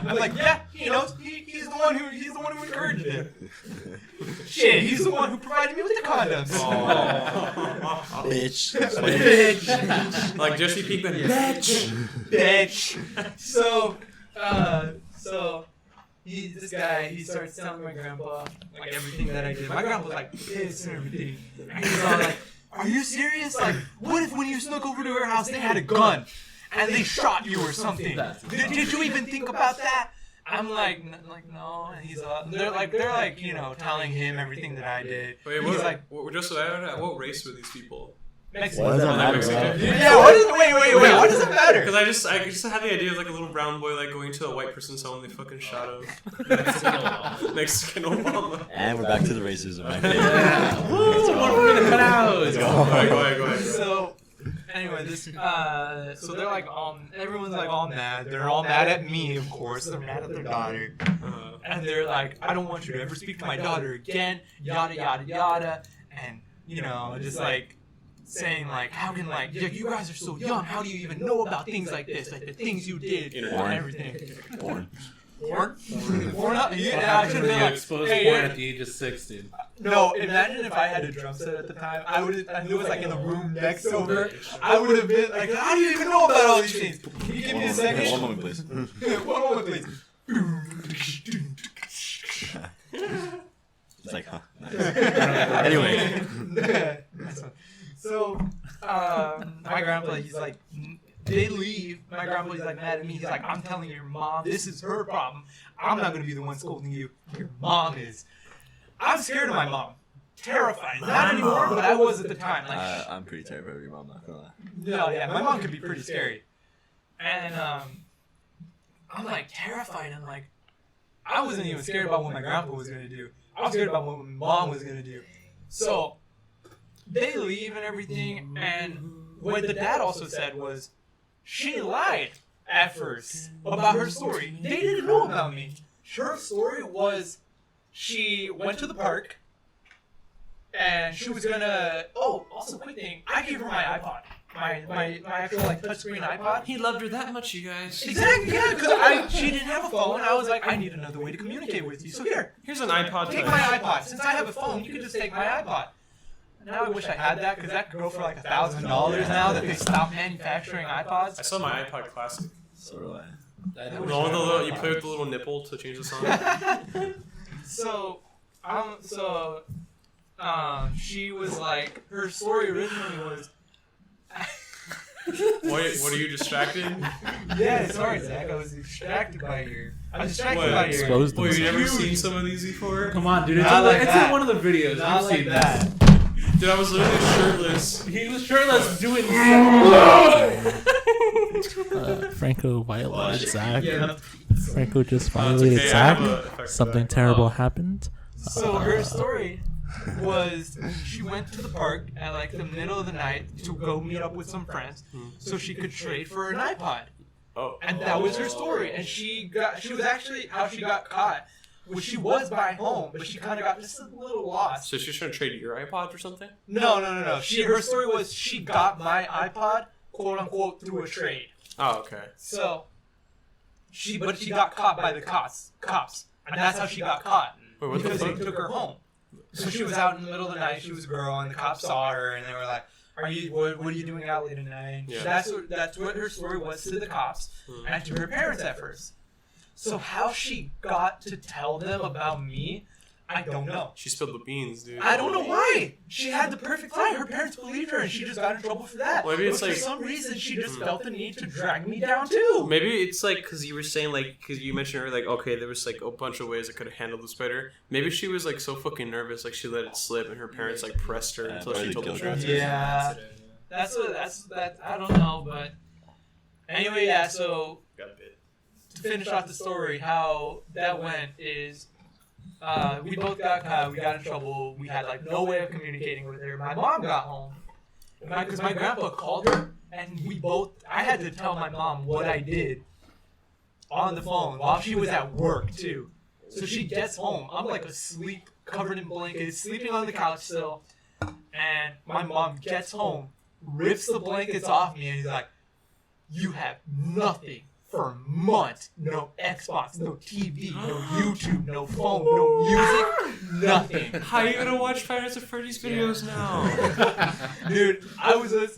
I'm like, yeah, he knows. He's the one who encouraged it. Shit, he's the one who provided me with the condoms. Bitch. Bitch. Like Jesse Pinkman. Bitch. So this guy starts telling my grandpa like everything that I did. My grandpa's like pissed and everything. And he's all like, "Are you serious? Like, what if when you snuck over to her house they had a gun and they shot you or something? Did you even think about that?" I'm like no, and he's they're like telling him everything that I did. Wait, He's like, just so that, what race were these people? Mexican. Why does that matter? Mexican. Yeah, wait, what does it matter? Because I just had the idea of like a little brown boy like going to a white person's home and they fucking shot him. Mexican Obama. And we're back to the racism. Right? Woo! More for me to cut out. Let's go. Go ahead. So anyway, so they're like everyone's like all mad. They're all mad at me, of course. They're mad at their daughter, and they're like, "I don't want you to ever speak to my daughter again." Yada yada yada, and just like saying like, "How can like you guys are so young? How do you even know about things like this? Like the things you did and everything." Porn. Porn? Yeah, I should have been like, Exposed "Hey, porn at the age of 16. No, imagine if I had a drum set at the time. I would have, and it was like in the room next over. I would have been like, "How do you even know about all these things? Can you give me a second?" One moment, please. One moment, please. It's like, huh? Nice. Anyway. Nice one. So, my grandpa, he's like, they leave. My grandpa's like mad at me. He's like, "I'm telling your mom, this is her problem. I'm not gonna be the one scolding you. Your mom is." I'm scared of my mom. Terrified. Not anymore, but I was at the time. Like, I'm pretty terrified of your mom, not gonna lie. no, yeah, my mom could be pretty scary. And I'm like terrified. And like, I wasn't even scared about what my grandpa was gonna do. I was scared about what my mom was gonna do. So they leave and everything. And what the dad also said was, she lied at first about her story. They didn't know about me. Her story was, she went to the park, and she was gonna. Oh, also quick thing. I gave her my iPod, my actual like touchscreen iPod. He loved her that much, you guys. Exactly, yeah, because she didn't have a phone. I was like, I need another way to communicate with you. So Here's an iPod take Touch. my iPod. Since I have a phone, you can just take my iPod. now I wish I had that because that could go for like $1,000 now that they stopped manufacturing iPods. I saw my iPod Classic. So do I. The one with the little, you play with the little nipple to change the song. She was like, her story originally was. What are you distracted? Yeah, sorry, Zach. I was distracted by your. Exposed Wait, themselves. you never seen some of these before? Come on, dude. It's, Not in, like it's that. in one of the videos. Not You've like seen that. Dude, I was literally shirtless. He was shirtless doing. Franco violated Zach. Yeah. Franco just Oh, it's violated okay, I Zach. have a effect for Something that. terrible happened. So her story was she went to the park at like the middle of the night to go meet up with some friends so she could trade for an iPod. Oh. And that was her story. And she was actually how she got caught. Was she was by home, but she kind of got just a little lost. So she's trying to trade your iPod for something? No. Her story was she got my iPod, quote unquote, through a trade. Oh, okay. So she got caught by the cops, and that's how she got caught Wait, what the because they fuck? took her home. So she was out in the middle of the night. She was a girl, and the cops saw her, and they were like, what are you doing out late at night?" Yeah. That's what her story was to the cops and to her parents at first. So how she got to tell them about me, I don't know. She spilled the beans, dude. I don't know why. She had the perfect lie. Her parents believed her, and she just got in trouble for that. Well, maybe it's but like- for some reason, she just felt the need to drag me down too. Maybe it's like because you were saying like because you mentioned earlier like okay there was like a bunch of ways I could have handled this better. Maybe she was like so fucking nervous like she let it slip and her parents like pressed her until she told the truth. Yeah. That's I don't know, but anyway, yeah. So Got a bit. to finish off the story, how that went is we both got caught. We got in trouble. We had like no way of communicating with her. My mom got home because my grandpa called her, and I had to tell my mom what I did on the phone while she was at work too. So she gets home. I'm like asleep, covered in blankets, sleeping on the couch still, and my mom gets home, rips the blankets off me, and he's like, "You have nothing for months. No Xbox, no TV, no YouTube, no phone, no music, nothing." How are you gonna watch Five Nights at Freddy's videos now? Dude,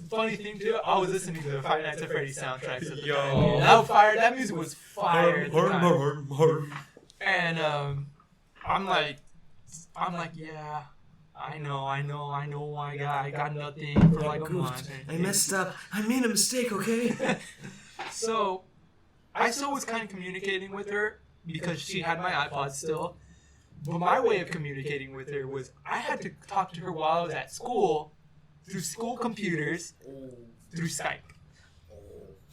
funny thing too, I was listening to the Five Nights at Freddy's soundtracks at the Yo. time. That music was fire at the time. And I'm like, yeah, I know, I got nothing for like a month. I messed up. I made a mistake, okay? So, I still was kind of communicating with her because she had my iPod still. But my way of communicating with her was I had to talk to her while I was at school through school computers through Skype.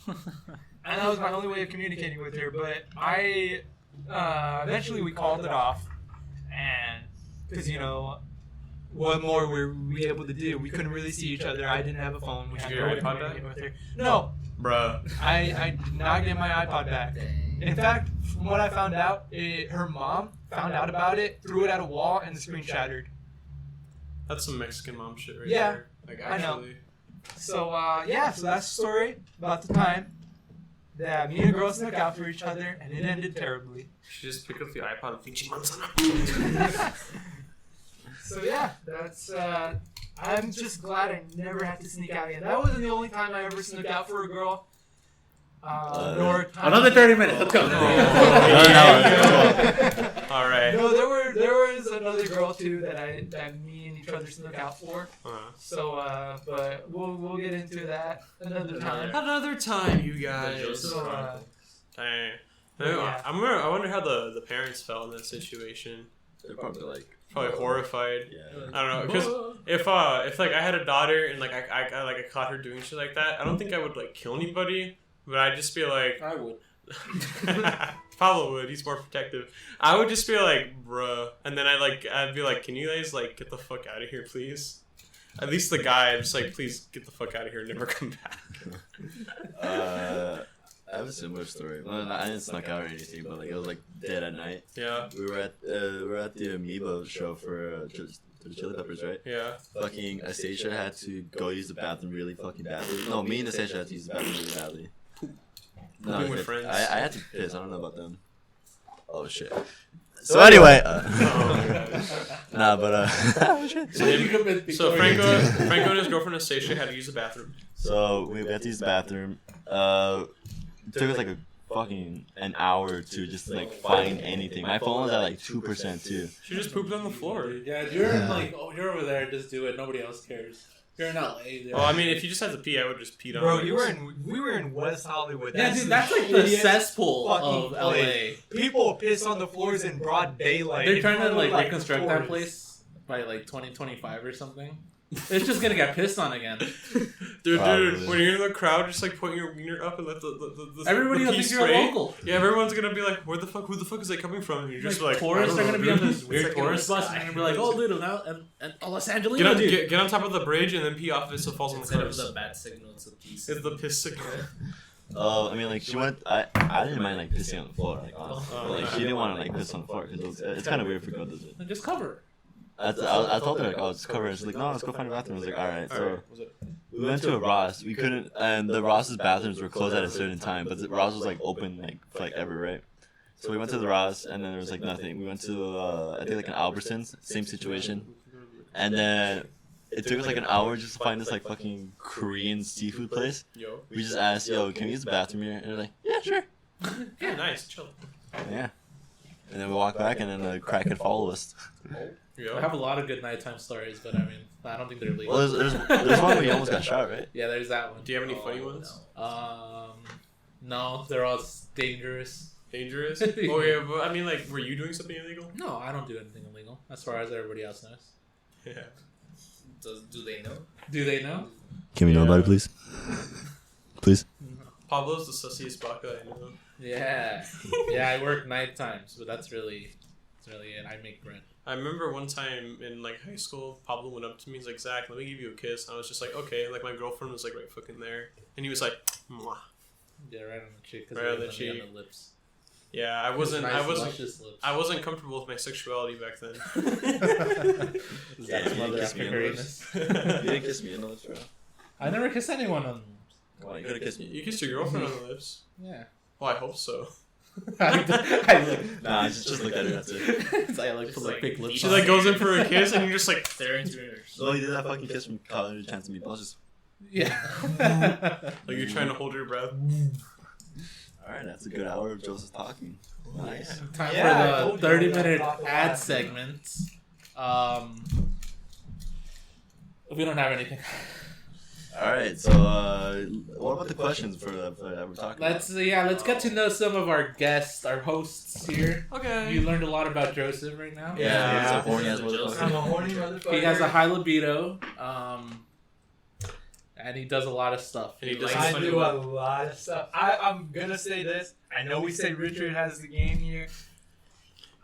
And that was my only way of communicating with her. But I eventually we called it off, and because what more were we able to do? We couldn't really see each other. I didn't have a phone. We Did had you no get way your of iPod back? communicating with her. No, Bruh. I did not get my iPod back. In fact, from what I found out, her mom found out about it, threw it at a wall, and the screen shattered. That's some Mexican mom shit right Yeah, there. Like I know. actually. So so that's the story about the time that me and a girl snuck out for each other, and it ended terribly. She just picked up the iPod and pinche manzana. So yeah, that's. I'm just glad I never had to sneak out again. That wasn't the only time I ever snuck out for a girl. Nor time Another 30 minutes. Let's go. All right. No, there was another girl too that me and each other snuck out for. So but we'll get into that another time. Another time, you guys. So Dang. Yeah. I wonder how the parents felt in that situation. They're probably like Horrified. yeah. I don't know, because if like I had a daughter and like I caught her doing shit like that, I don't think I would like kill anybody, but I'd just be like, I would. Pablo would. He's more protective. I would just be like, bruh, and then I'd be like, can you guys like get the fuck out of here, please? At least the guy, I'm just like, please get the fuck out of here and never come back. I have a similar story. Well, I didn't snuck out or anything, but like it was like dead at night. Yeah. We were at the Amoeba show for the Chili Peppers, right? Yeah. Fucking Astacia had to go use the bathroom really fucking badly. No, me and Astacia had to use the bathroom really badly. Pooping with friends. I had to piss. I don't know about them. Oh shit. So anyway, nah, but So Franco and his girlfriend Anastasia had to use the bathroom. So we had to use the bathroom. It took us like an hour to just like find anything. My phone was at like 2% too. She just pooped on the floor. Yeah, you're like, oh, you're over there, just do it. Nobody else cares. You're in LA. Well, I mean, if you just had to pee, I would just pee on. Bro, it. we were in West Hollywood. Yeah, dude, that's like the cesspool of LA. place. People piss on the floors in broad daylight. They're trying to like Like reconstruct that tourists. place by like 2025 or something. It's just gonna get pissed on again. Dude, Probably. when you're in the crowd, just like put your wiener up and let the Everybody the will pee think you're a spray. local. Yeah, everyone's gonna be like, who the fuck is that coming from? And you're just like tourists I are don't gonna know, be on dude. this weird It's like tourist in the bus and sky. they're gonna be like, oh, dude, now and Los Angeles, Get on, dude. get on top of the bridge and then pee off it so it falls on the Instead of cliffs. the bad signal, it's a piece. It's the piss signal. I mean, like she went. I didn't mind like pissing on the floor, like honestly. But, like she didn't want to like piss on the floor because it's kind of weird for girls to do. And just cover. I told her like, oh, just cover it. She's like, no, let's go find a bathroom. I was like, all right. So Was it? we went to a Ross. We couldn't, and the Ross's bathrooms were closed at a certain time, but the Ross was like open like for like ever, right? So we went to the Ross, and then there was like nothing. We went to I think like an Albertsons, same situation, and then it took us like an hour just to find this like fucking Korean seafood place. Yo. We just asked, yo, can we use the bathroom here? And they're like, yeah, sure. Yeah, nice, chill. Yeah. And then we walked back, and then the crackhead followed us. Yo. I have a lot of good nighttime stories, but I mean, I don't think they're legal. Well, there's one where you almost got shot, right? Yeah, there's that one. Do you have any funny ones? No, they're all dangerous. Dangerous? Oh yeah, but I mean, like, were you doing something illegal? No, I don't do anything illegal, as far as everybody else knows. Yeah. Do they know? Do they know? Can we know about it, please? Please? Pablo's the sussiest baka I know. Yeah, yeah. I work night times, but that's really it. I make rent. I remember one time in like high school, Pablo went up to me. He's like, "Zach, let me give you a kiss." And I was just like, "Okay." Like my girlfriend was like right fucking there, and he was like, "Mwah." Yeah, right on the cheek. 'Cause Right it on the was on cheek. the lips. Yeah, I wasn't. Nice, I wasn't. luscious lips. I wasn't comfortable with my sexuality back then. That's you mother kiss me in the Africanus. You didn't kiss me in the lips, bro. I never kiss anyone on. Come on, you gotta kiss me. You kissed your girlfriend on the lips. Yeah. Well, I hope so. I look. Nah, I just look at her, that's it. I like put like fake lips. She on. like goes in for a kiss, and you're just like, They're into it. Oh, you did that fucking kiss from college, chance to meet balls. Yeah. like you're trying to hold your breath. Alright, that's a good hour of Joseph talking. Nice. Time Yeah, I for told the you 30-minute about that. ad segment. We don't have anything. Alright, so, what about the questions for that we're talking Let's get to know some of our guests, our hosts here. Okay. You learned a lot about Joseph right now. about? Yeah, he's a horny ass I'm a motherfucker. horny motherfucker. He has a high libido. And he does a lot of stuff. And he does I funny do a one. lot of stuff. I'm gonna say this. I know we say Richard has the game here.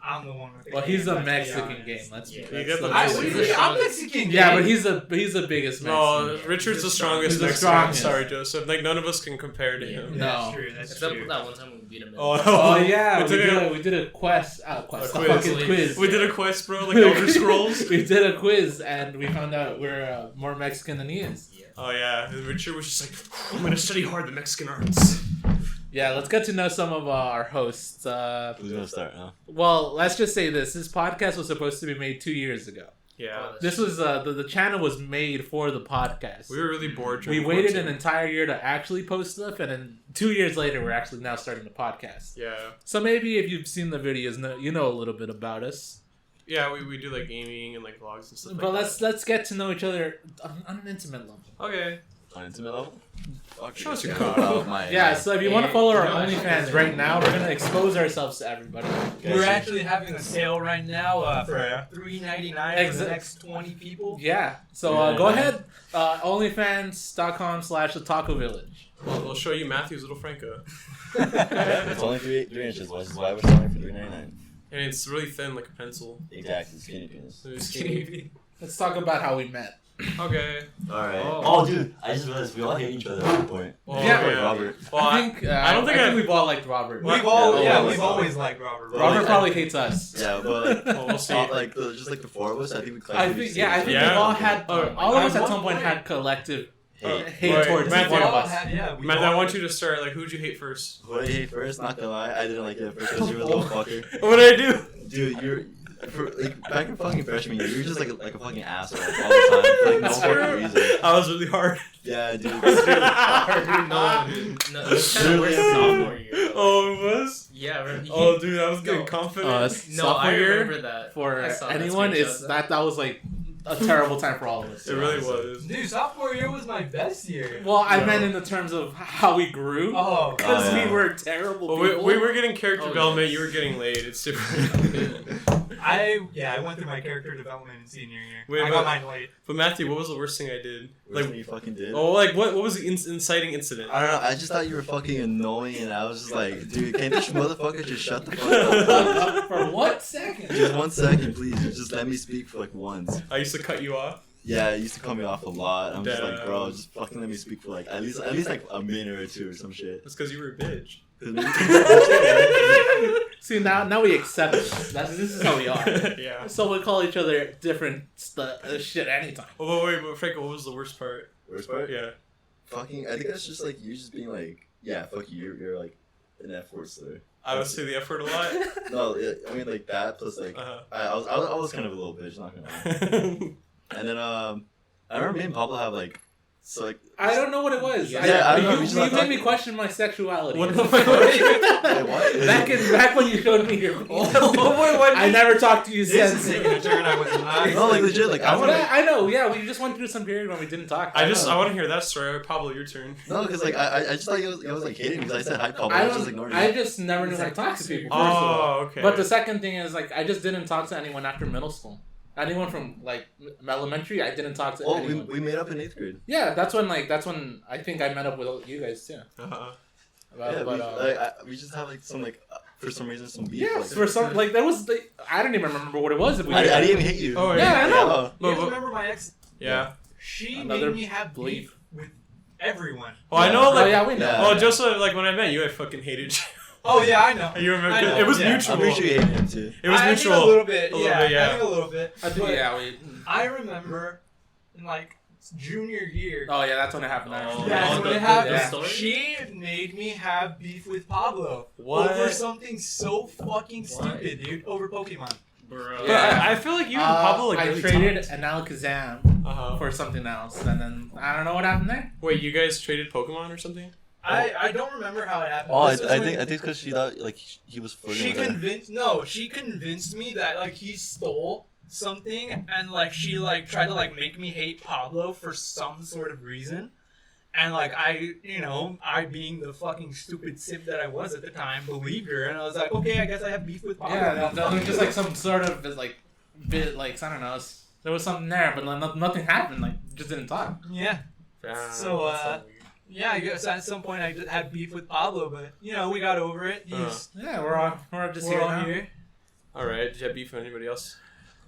I'm the one with the Well, game. he's a let's be Mexican honest. game. Let's Yeah. be. You that's get the the- I'm Mexican. Yeah, gang. but he's the biggest Mexican. No, Richard's the strongest He's the Mexican. I'm strongest. sorry, Joseph. Like none of us can compare to him. No. That's true. That's Except true. that one time we beat him. Oh yeah, we took we did a quest. A quiz. fucking quiz. We did a quest, bro, like Elder Scrolls. We did a quiz and we found out we're more Mexican than he is. Oh yeah, and Richard was just like, I'm gonna study hard the Mexican arts. Yeah, let's get to know some of our hosts. Who's gonna start, huh? Well, let's just say this: this podcast was supposed to be made 2 years ago. Yeah, This was the channel was made for the podcast. we were really bored. We during waited an quarantine. entire year to actually post stuff, and then 2 years later, we're actually now starting the podcast. Yeah, So maybe if you've seen the videos, you know a little bit about us. yeah, we do like gaming and like vlogs and stuff. But like let's get to know each other on an intimate level. that. Okay. On intimate level? Fuck, Show us you're your gonna card. cut out my- Yeah, so if you want to follow our Yeah. OnlyFans right now, we're gonna expose ourselves to everybody. We're actually having a sale right now for $3.99 for the Exa- next 20 people. Yeah. So go ahead, OnlyFans.com/the Taco Village. We'll show you Matthew's little Franco, Yeah, it's only 3 inches, which is why we're selling for $3.99. and it's really thin like a pencil. Exactly, skinny penis. It's skinny. Let's talk about how we met. Okay. Alright. Oh. Oh, dude, I just realized we all hate each other at one point. Well, Yeah. Like Robert. Well, I think I don't think I- we've all liked Robert. We've We've Yeah, always liked Robert. Robert probably hates us. Yeah, but like, Well, we'll see. like just like the four of us, I think we I collectively. think I think Yeah. we've all had all of us at At some one point point- had collective hate. hate Right, towards Matthew, one of all us. had, yeah, we Matt, all- I want you to start. Like, who'd you hate first? What did I hate first? Not gonna lie, I didn't like it at first because you were a little fucker. What did I do? Dude, you're back in fucking freshman year, you're just like a fucking asshole all the time. For, like, no fucking reason. I was really hard. Yeah, dude. It's really hard. No, it's kind of worse sophomore year. Though. Oh, it was? Yeah. Oh, dude, I was getting confident. No, Sophomore I year remember that. for I saw that anyone screenshot is of that was like a terrible time for all of us. It really was. Dude, sophomore year was my best year. Well, I meant in the terms of how we grew. Oh, Because Oh, yeah. we were terrible Well, people. we were getting character Oh, development. yes. You were getting laid. It's different. I went through my character development in senior year. Wait, I got mine late. But Matthew, what was the worst thing I did? Worst thing you fucking did? Oh, like what was the inciting incident? I don't know. I just thought you were fucking annoying, and I was just like, dude, can't this motherfucker just shut the fuck up? For what second? Just 1 second, please. Just let me speak for like once. I used to cut you off. Yeah, it used to cut me off a lot. I'm just like, Damn. bro, just fucking let me speak for like at least like a minute or two or some shit. That's because you were a bitch. See, now we accept it. This is how we are. Yeah. So we call each other different shit anytime. Oh, but Franco, what was the worst part? Worst part? Yeah. Fucking, I think that's just like you just being like, yeah, fuck you. You're like an F word slur. I would say the F word a lot. No, I mean like that plus like I was kind of a little bitch, not gonna lie. And then I remember me and Pablo have like so like I don't know what it was. Yeah, I don't know, we You just made not me talking. question my sexuality. What the Wait, what? Back when you showed me your I never talked to you This since. is taking a turn I was not. No, like legit, like I want to. I know, yeah, we just went through some period when we didn't talk. I know. want to hear that story. Pablo, your turn. No, because like I just thought it was like hating because I said hi, Pablo. I was just ignoring I it. just never knew how to talk to people. First of all. Oh, okay. But the second thing is like I just didn't talk to anyone after middle school. Anyone from like elementary, I didn't talk to Oh, anyone. we made up in 8th grade. Yeah, that's when I think I met up with you guys too. Uh-huh. Yeah, But, we just have like some like for some reason some beef. yeah, like, for some like there was I don't even remember what it was. If we I did. didn't even hit you. Oh, Yeah, I know. You guys remember my ex? Yeah. She Another made me have bleep. beef with everyone. Well, I know, Oh like, yeah, we know. Yeah. well, just like when I met you, I fucking hated you. Oh yeah, I know. You remember? I know, It was yeah. mutual. I'm pretty sure you hated him too. It was I mutual. think a little bit. A little bit, yeah. I think a little bit. I think But yeah, we. I remember in like junior year. Oh yeah, that's when it happened. Oh, That's Oh, when the- it happened. the story? She made me have beef with Pablo What? over something so fucking Why? stupid, dude. Over Pokemon. Bro. But Yeah. I feel like you and Pablo like I really traded talked. an Alakazam Uh-huh. for something else, and then I don't know what happened there. Wait, you guys traded Pokemon or something? I don't remember how it happened. Oh, I This was think when it's because she thought like he was flirting she with her. she convinced me that like he stole something, and like she like tried to like make me hate Pablo for some sort of reason. And like I being the fucking stupid simp that I was at the time, believed her, and I was like, okay, I guess I have beef with Pablo. Yeah, that was just like some sort of like bit like I don't know. There was something there, but nothing happened. Like just didn't talk. Yeah. So, that's so weird. Yeah, I guess at some point I just had beef with Pablo, but we got over it. Yeah, we're just We're here all now. here. All right. Did you have beef with anybody else?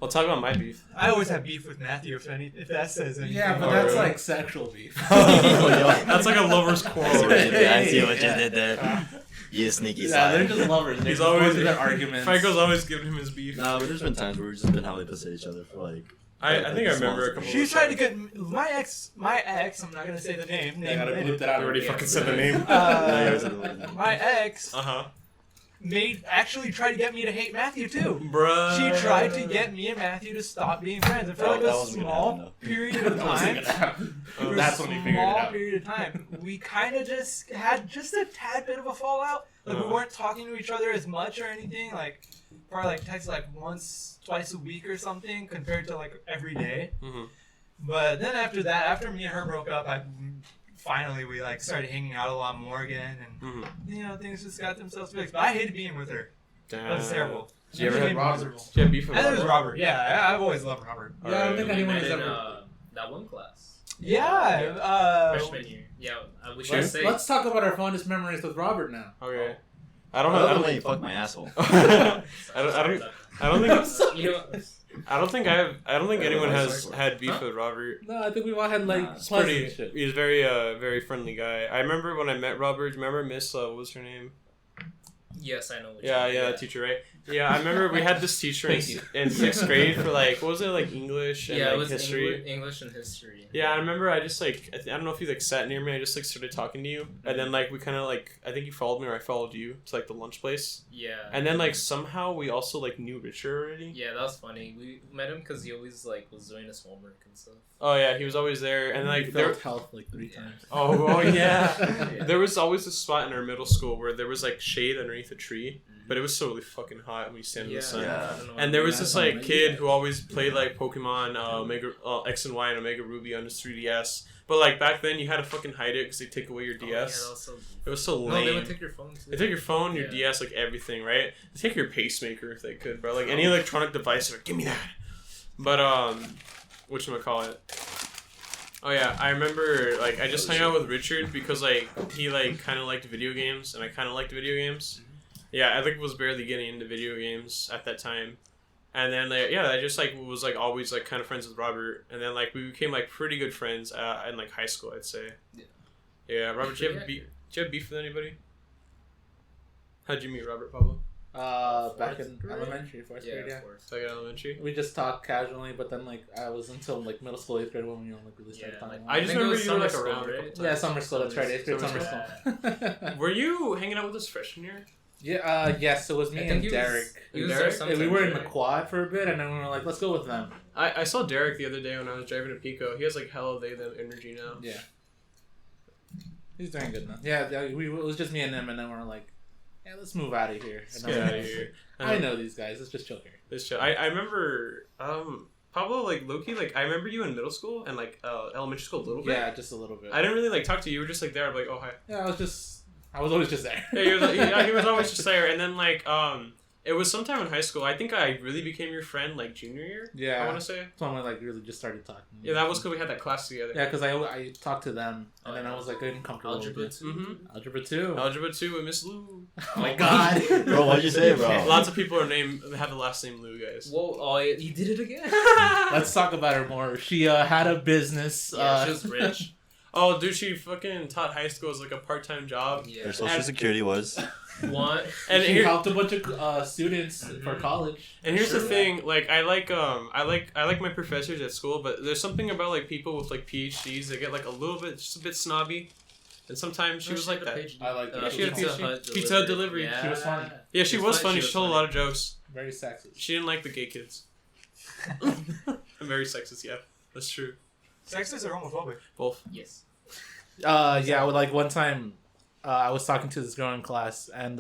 Well, talk about my beef. I always have beef with Matthew if that says anything. Yeah, but Oh, that's really? like sexual beef. That's like a lover's I see quarrel. what you did. I see what you Yeah. did there. You sneaky Yeah, they're side. just lovers. They're He's just going always through their arguments. Franco's always giving him his beef. Nah, but there's been times where we've just been having to say each other for like. I think I remember a couple. She of tried to times. get my ex. I'm not gonna say the name. They gotta bleep that out. I already fucking said the name. My ex Uh huh. actually tried to get me to hate Matthew too. Bruh. She tried to get me and Matthew to stop being friends. And for like That a wasn't gonna small happen, period of That wasn't time, gonna happen. for That's a when we figured it small out. period of time, we kind of just had just a tad bit of a fallout. Like we weren't talking to each other as much or anything. Like probably like text like once, twice a week or something, compared to like every day. Mhm. But then after that, after me and her broke up, finally we like started hanging out a lot more again, and Mhm. things just got themselves fixed. But I hated being with her. That was terrible. Did you ever It have was miserable. Did you have beef with And it was Robert? Robert. Yeah, I've always loved Robert. Yeah, I don't think Alright. anyone We has met in, ever. that one class. Yeah. Freshman year. Yeah, we should Sure. say. Let's talk about our fondest memories with Robert now. Okay. I don't I know. love the way you fuck my asshole. I don't think. You know, I don't think anyone has had beef with Robert. No, I think we've all had like Nah, It's pleasant pretty. shit. He's very friendly guy. I remember when I met Robert. Remember Miss what was her name? yes, I know. What Yeah, you mean, yeah, that teacher, right? Yeah, I remember we had this teacher in, Thank you. in 6th grade for like, what was it, like English and Yeah, like it was history? English and history. Yeah, I remember I just like, I don't know if you like sat near me, I just like started talking to you. And then like we kind of like, I think you followed me or I followed you to like the lunch place. Yeah. And then like somehow we also like knew Richard already. Yeah, that was funny. We met him because he always like was doing his homework and stuff. Oh yeah, he was always there. And like there. Felt health like 3 times. Oh yeah. Yeah. There was always a spot in our middle school where there was like shade underneath a tree, but it was so really fucking hot when you stand in the sun. Yeah. I don't know And what there it was Yeah, this that's like what I kid mean. who always played like Pokemon Omega X and Y and Omega Ruby on his 3DS. But like back then, you had to fucking hide it because they take away your Oh, yeah, that DS. was so It was so No, lame. they would take your phone too. They take your phone, your Yeah. DS, like everything, right? They take your pacemaker if they could, bro. Like any electronic device, they're like, give me that. But whatchamacallit? Oh yeah, I remember like I just hung out with Richard because like he like kind of liked video games and I kind of liked video games. Yeah, I think was barely getting into video games at that time. And then like, yeah, I just like was like always like kind of friends with Robert, and then like we became like pretty good friends in like high school, I'd say. Yeah. Yeah, Robert, do you have Yeah. beef? Do you have beef with anybody? How'd you meet Robert, Pablo? Back in Fourth grade? elementary, fourth grade, yeah. of course. Like elementary. We just talked casually, but then like I was until like middle school, 8th grade when we like really started Yeah, talking. I just think it remember was you were like summer around. school, a right? couple Yeah, times. summer school. That's right, 8th grade Summer summer school. Were you hanging out with us freshman year? Yeah, yes, it was me I and think he Derek. He was Derek? there And sometimes, we were in the right? quad for a bit, and then we were like, let's go with them. I saw Derek the other day when I was driving to Pico. He has like hella they them energy now. Yeah. He's doing good now. Yeah, it was just me and him, and then we were like, yeah, let's move out of here. Let's And get then out of here. I know these guys. Let's just chill here. This show. I remember Pablo, like Loki, like I remember you in middle school and like elementary school a little bit. Yeah, just a little bit. I didn't really like talk to you. You were just like there. I'm like, oh hi. Yeah, I was always just there. Yeah, he was always just there. And then like it was sometime in high school. I think I really became your friend like junior year. Yeah. I want to say. That's when we like really just started talking. Yeah, that was because we had that class together. Yeah, because I talked to them, and Oh, then yeah. I was like getting comfortable Algebra with it. too. Mm-hmm. Algebra 2. Algebra 2 with Miss Lou. Oh my god. Bro, what'd you say, bro? Lots of people have the last name Lou, guys. Whoa! Oh, yeah, you did it again. Let's talk about her more. She had a business. Yeah, she was rich. Oh, dude, she fucking taught high school as like a part-time job. Yeah. Their social security was. What? And she here, helped a bunch of students for college. and here's the Sure. thing, like I like my professors at school, but there's something about like people with like PhDs that get like a little bit, just a bit snobby, and sometimes she was like that. I like that. she had a Pizza PhD. Hut Pizza Hut delivery. She was funny. Yeah, she was funny. She told a lot of jokes. Very sexy. She didn't like the gay kids. I'm very sexist. Yeah, that's true. Sexist or homophobic? Both. Yes. Yeah, like one time, I was talking to this girl in class, and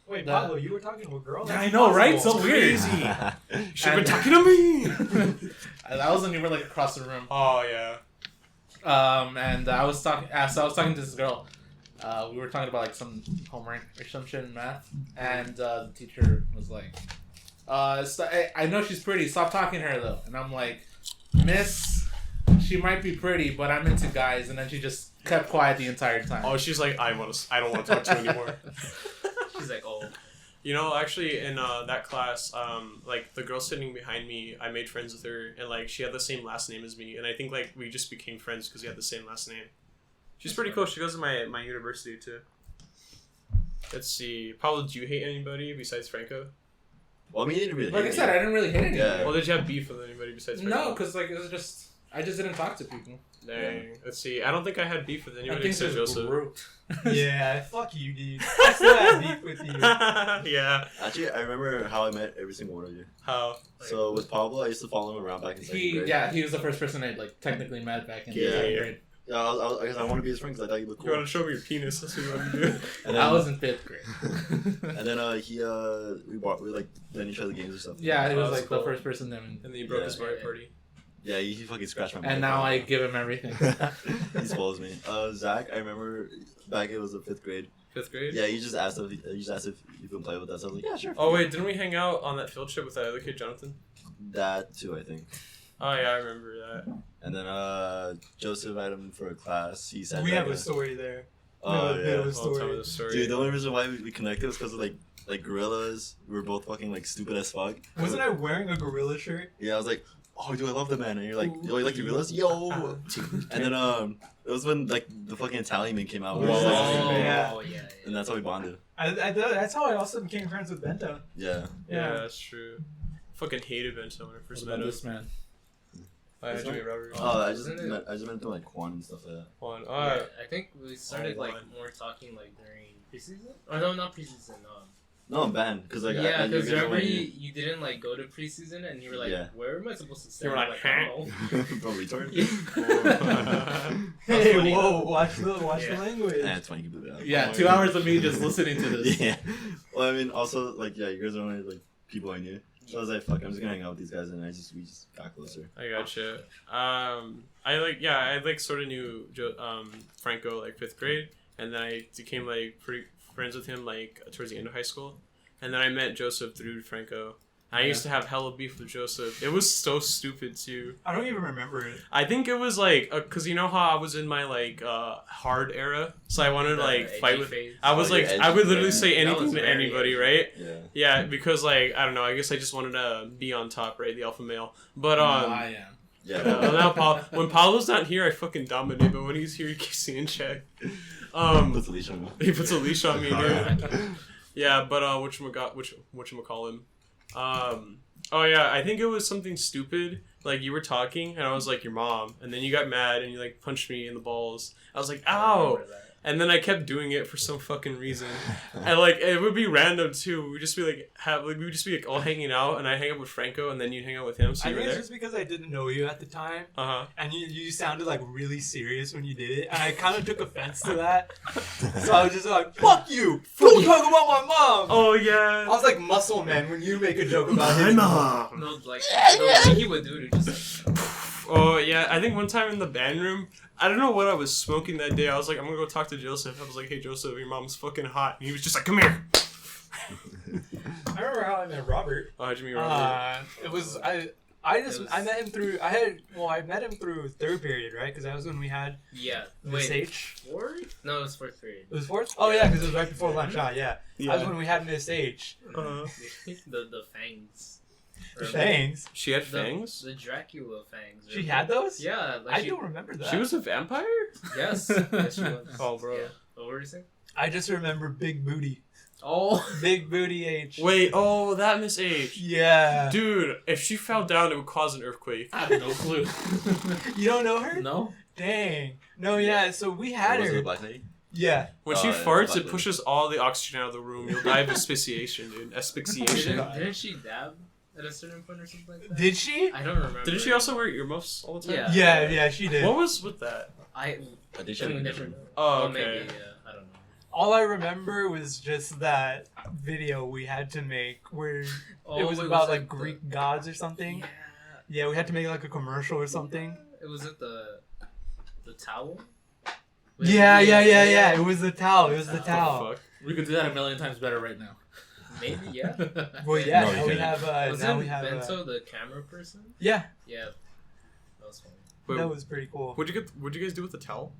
Wait, That- Pablo, you were talking to a girl? I That's know, right? possible. So weird. You should have been And- talking to me. that was when you were like across the room. Oh yeah. And I was talking. So I was talking to this girl. We were talking about like some homework or some shit in math, and the teacher was like, I know she's pretty. Stop talking to her though." And I'm like, "Miss, she might be pretty, but I'm into guys." And then she just kept quiet the entire time. Oh, she's like, I don't want to talk to you anymore. She's like, oh. You know, actually, in that class, like the girl sitting behind me, I made friends with her, and like she had the same last name as me, and I think like we just became friends because we had the same last name. She's pretty cool. She goes to my university too. Let's see, Pablo, do you hate anybody besides Franco? Well, I mean, you didn't really Like I hate said, I me. didn't really hit anything. Yeah. Well, did you have beef with anybody besides Franco? No, because like it was just I just didn't talk to people. Dang. Let's see. I don't think I had beef with I anybody think except just Joseph. grew. Yeah, fuck you, dude. I still have beef with you. Yeah. Actually, I remember how I met every single one of you. How? So with Pablo, I used to follow him around back in second grade. He was the first person I like technically met back in Yeah. second grade. Yeah, I guess I want to be his friend because I thought he looked You want cool. to show me your penis? That's what you want to do. And I then, was in 5th grade. and then we like then each other games or something. Yeah, he was That's like cool. the first person to me. And then you broke Yeah. his bar party. Yeah, he fucking scratched my. And back. now I give him everything. He spoils me. Zach, I remember back it was the 5th grade. 5th grade? Yeah, he just asked if you can play with us. I was like, yeah, sure. Oh, wait, didn't we hang out on that field trip with that other kid, Jonathan? That too, I think. Oh, yeah, I remember that. And then Joseph invited him for a class. He said We that have a story there. Oh We have yeah. a story. I'll tell me the story. Dude, the only reason why we connected was because of like gorillas. We were both fucking like stupid as fuck. Wasn't I wearing a gorilla shirt? Yeah, I was like, oh, dude, I love the man. And you're like, yo, you like the gorillas? Yo. And then it was when like the fucking Italian man came out. We were just, like, Oh. Yeah. Oh, yeah. and and that's how we bonded. That's how I also became friends with Bento. Yeah. Yeah, that's true. Fucking hated Bento when I first met him. This man. I had Jimmy Robert. Oh, I Isn't it- just met them like Quan and stuff like that. One. Yeah, I think we started like one. more talking like during preseason. Or no, not preseason. No, I'm banned because like Yeah, because you guys remember were you didn't like go to preseason and you were like, Yeah. where am I supposed to stay? You were I'm like, I don't know. Bro, retard. Hey, funny, whoa! though. Watch the Yeah. language. Yeah, it's funny you can do that. Yeah, 2 hours of me just listening to this. Yeah. Well, I mean, also like you guys are only like people I knew, so I was like, fuck, I'm just gonna hang out with these guys, and we just got closer. I gotcha. I sort of knew Franco like 5th grade, and then I became like pretty friends with him like towards the end of high school, and then I met Joseph through Franco. I used to have hella beef with Joseph. It was so stupid too. I don't even remember it. I think it was like, cause you know how I was in my like hard era, so I wanted to like fight with. I was Oh, like, you're I would edgy, literally yeah. say That anything was to very anybody, edgy. right? Yeah. Yeah, because like I don't know. I guess I just wanted to be on top, right? The alpha male. But I am. Yeah. well, now when Pablo's not here, I fucking dominate. But when he's here, he keeps me in check. Puts a leash on me. He puts a leash on me, dude. Yeah, but whatchamacallem? Oh yeah, I think it was something stupid. Like you were talking, and I was like your mom, and then you got mad and you like punched me in the balls. I was like, ow. And then I kept doing it for some fucking reason, and like it would be random too. We'd just be like we would just be like all hanging out, and I hang out with Franco, and then you hang out with him. So I you think were it's there. just because I didn't know you at the time, Uh huh. and you sounded like really serious when you did it, and I kind of took offense to that. So I was just like, "Fuck you! Don't talk about my mom." Oh I yeah. was like Muscle Man when you make a joke about his mom. No, like the way he would do it, just like, Oh yeah. I think one time in the band room, I don't know what I was smoking that day. I was like, I'm gonna go talk to Joseph. I was like, hey Joseph, your mom's fucking hot, and he was just like, come here. I remember how I met Robert. Oh, how'd you meet Robert? It was I met him through I met him through 3rd period, right? Because that was when we had yeah. Miss Wait, H. 4th? No, it was 4th period. It was 4th? Oh yeah, because it was right before lunch. Yeah. Yeah. That was when we had Miss H. The fangs. The fangs. She had The- fangs. The Dracula fangs. She had those? Yeah, like I don't remember that. She was a vampire. Yes, yes, she was. Oh, bro. Yeah. What were you saying? I just remember Big Booty. Oh, Big Booty H. Wait. Oh, that Miss H. Yeah. Dude, if she fell down, it would cause an earthquake. I have no clue. You don't know her? No? Dang. No, yeah. So we had Was it her. the black lady? Yeah. When she yeah, farts, fuck it it. pushes all the oxygen out of the room. You'll die of asphyxiation, dude. Asphyxiation. didn't she dab at a certain point or something like that? Did she? I don't remember. Didn't she also wear earmuffs all the time? Yeah. Yeah, she did. What was with that? I I think she we had never know. Oh, Well, okay. maybe, yeah. I don't know. All I remember was just that video we had to make where it was wait, about it like Greek gods or something. Yeah. Yeah, we had to make like a commercial or something. It was at the towel. Yeah. It was the towel. It was the What towel. the fuck? We could do that a million times better right now. Maybe, yeah. Well, yeah. No, you now we couldn't. have. Wasn't Now we have. Bento the camera person? Yeah, Yeah. That was funny. Wait, that was pretty cool. what'd you guys do with the towel?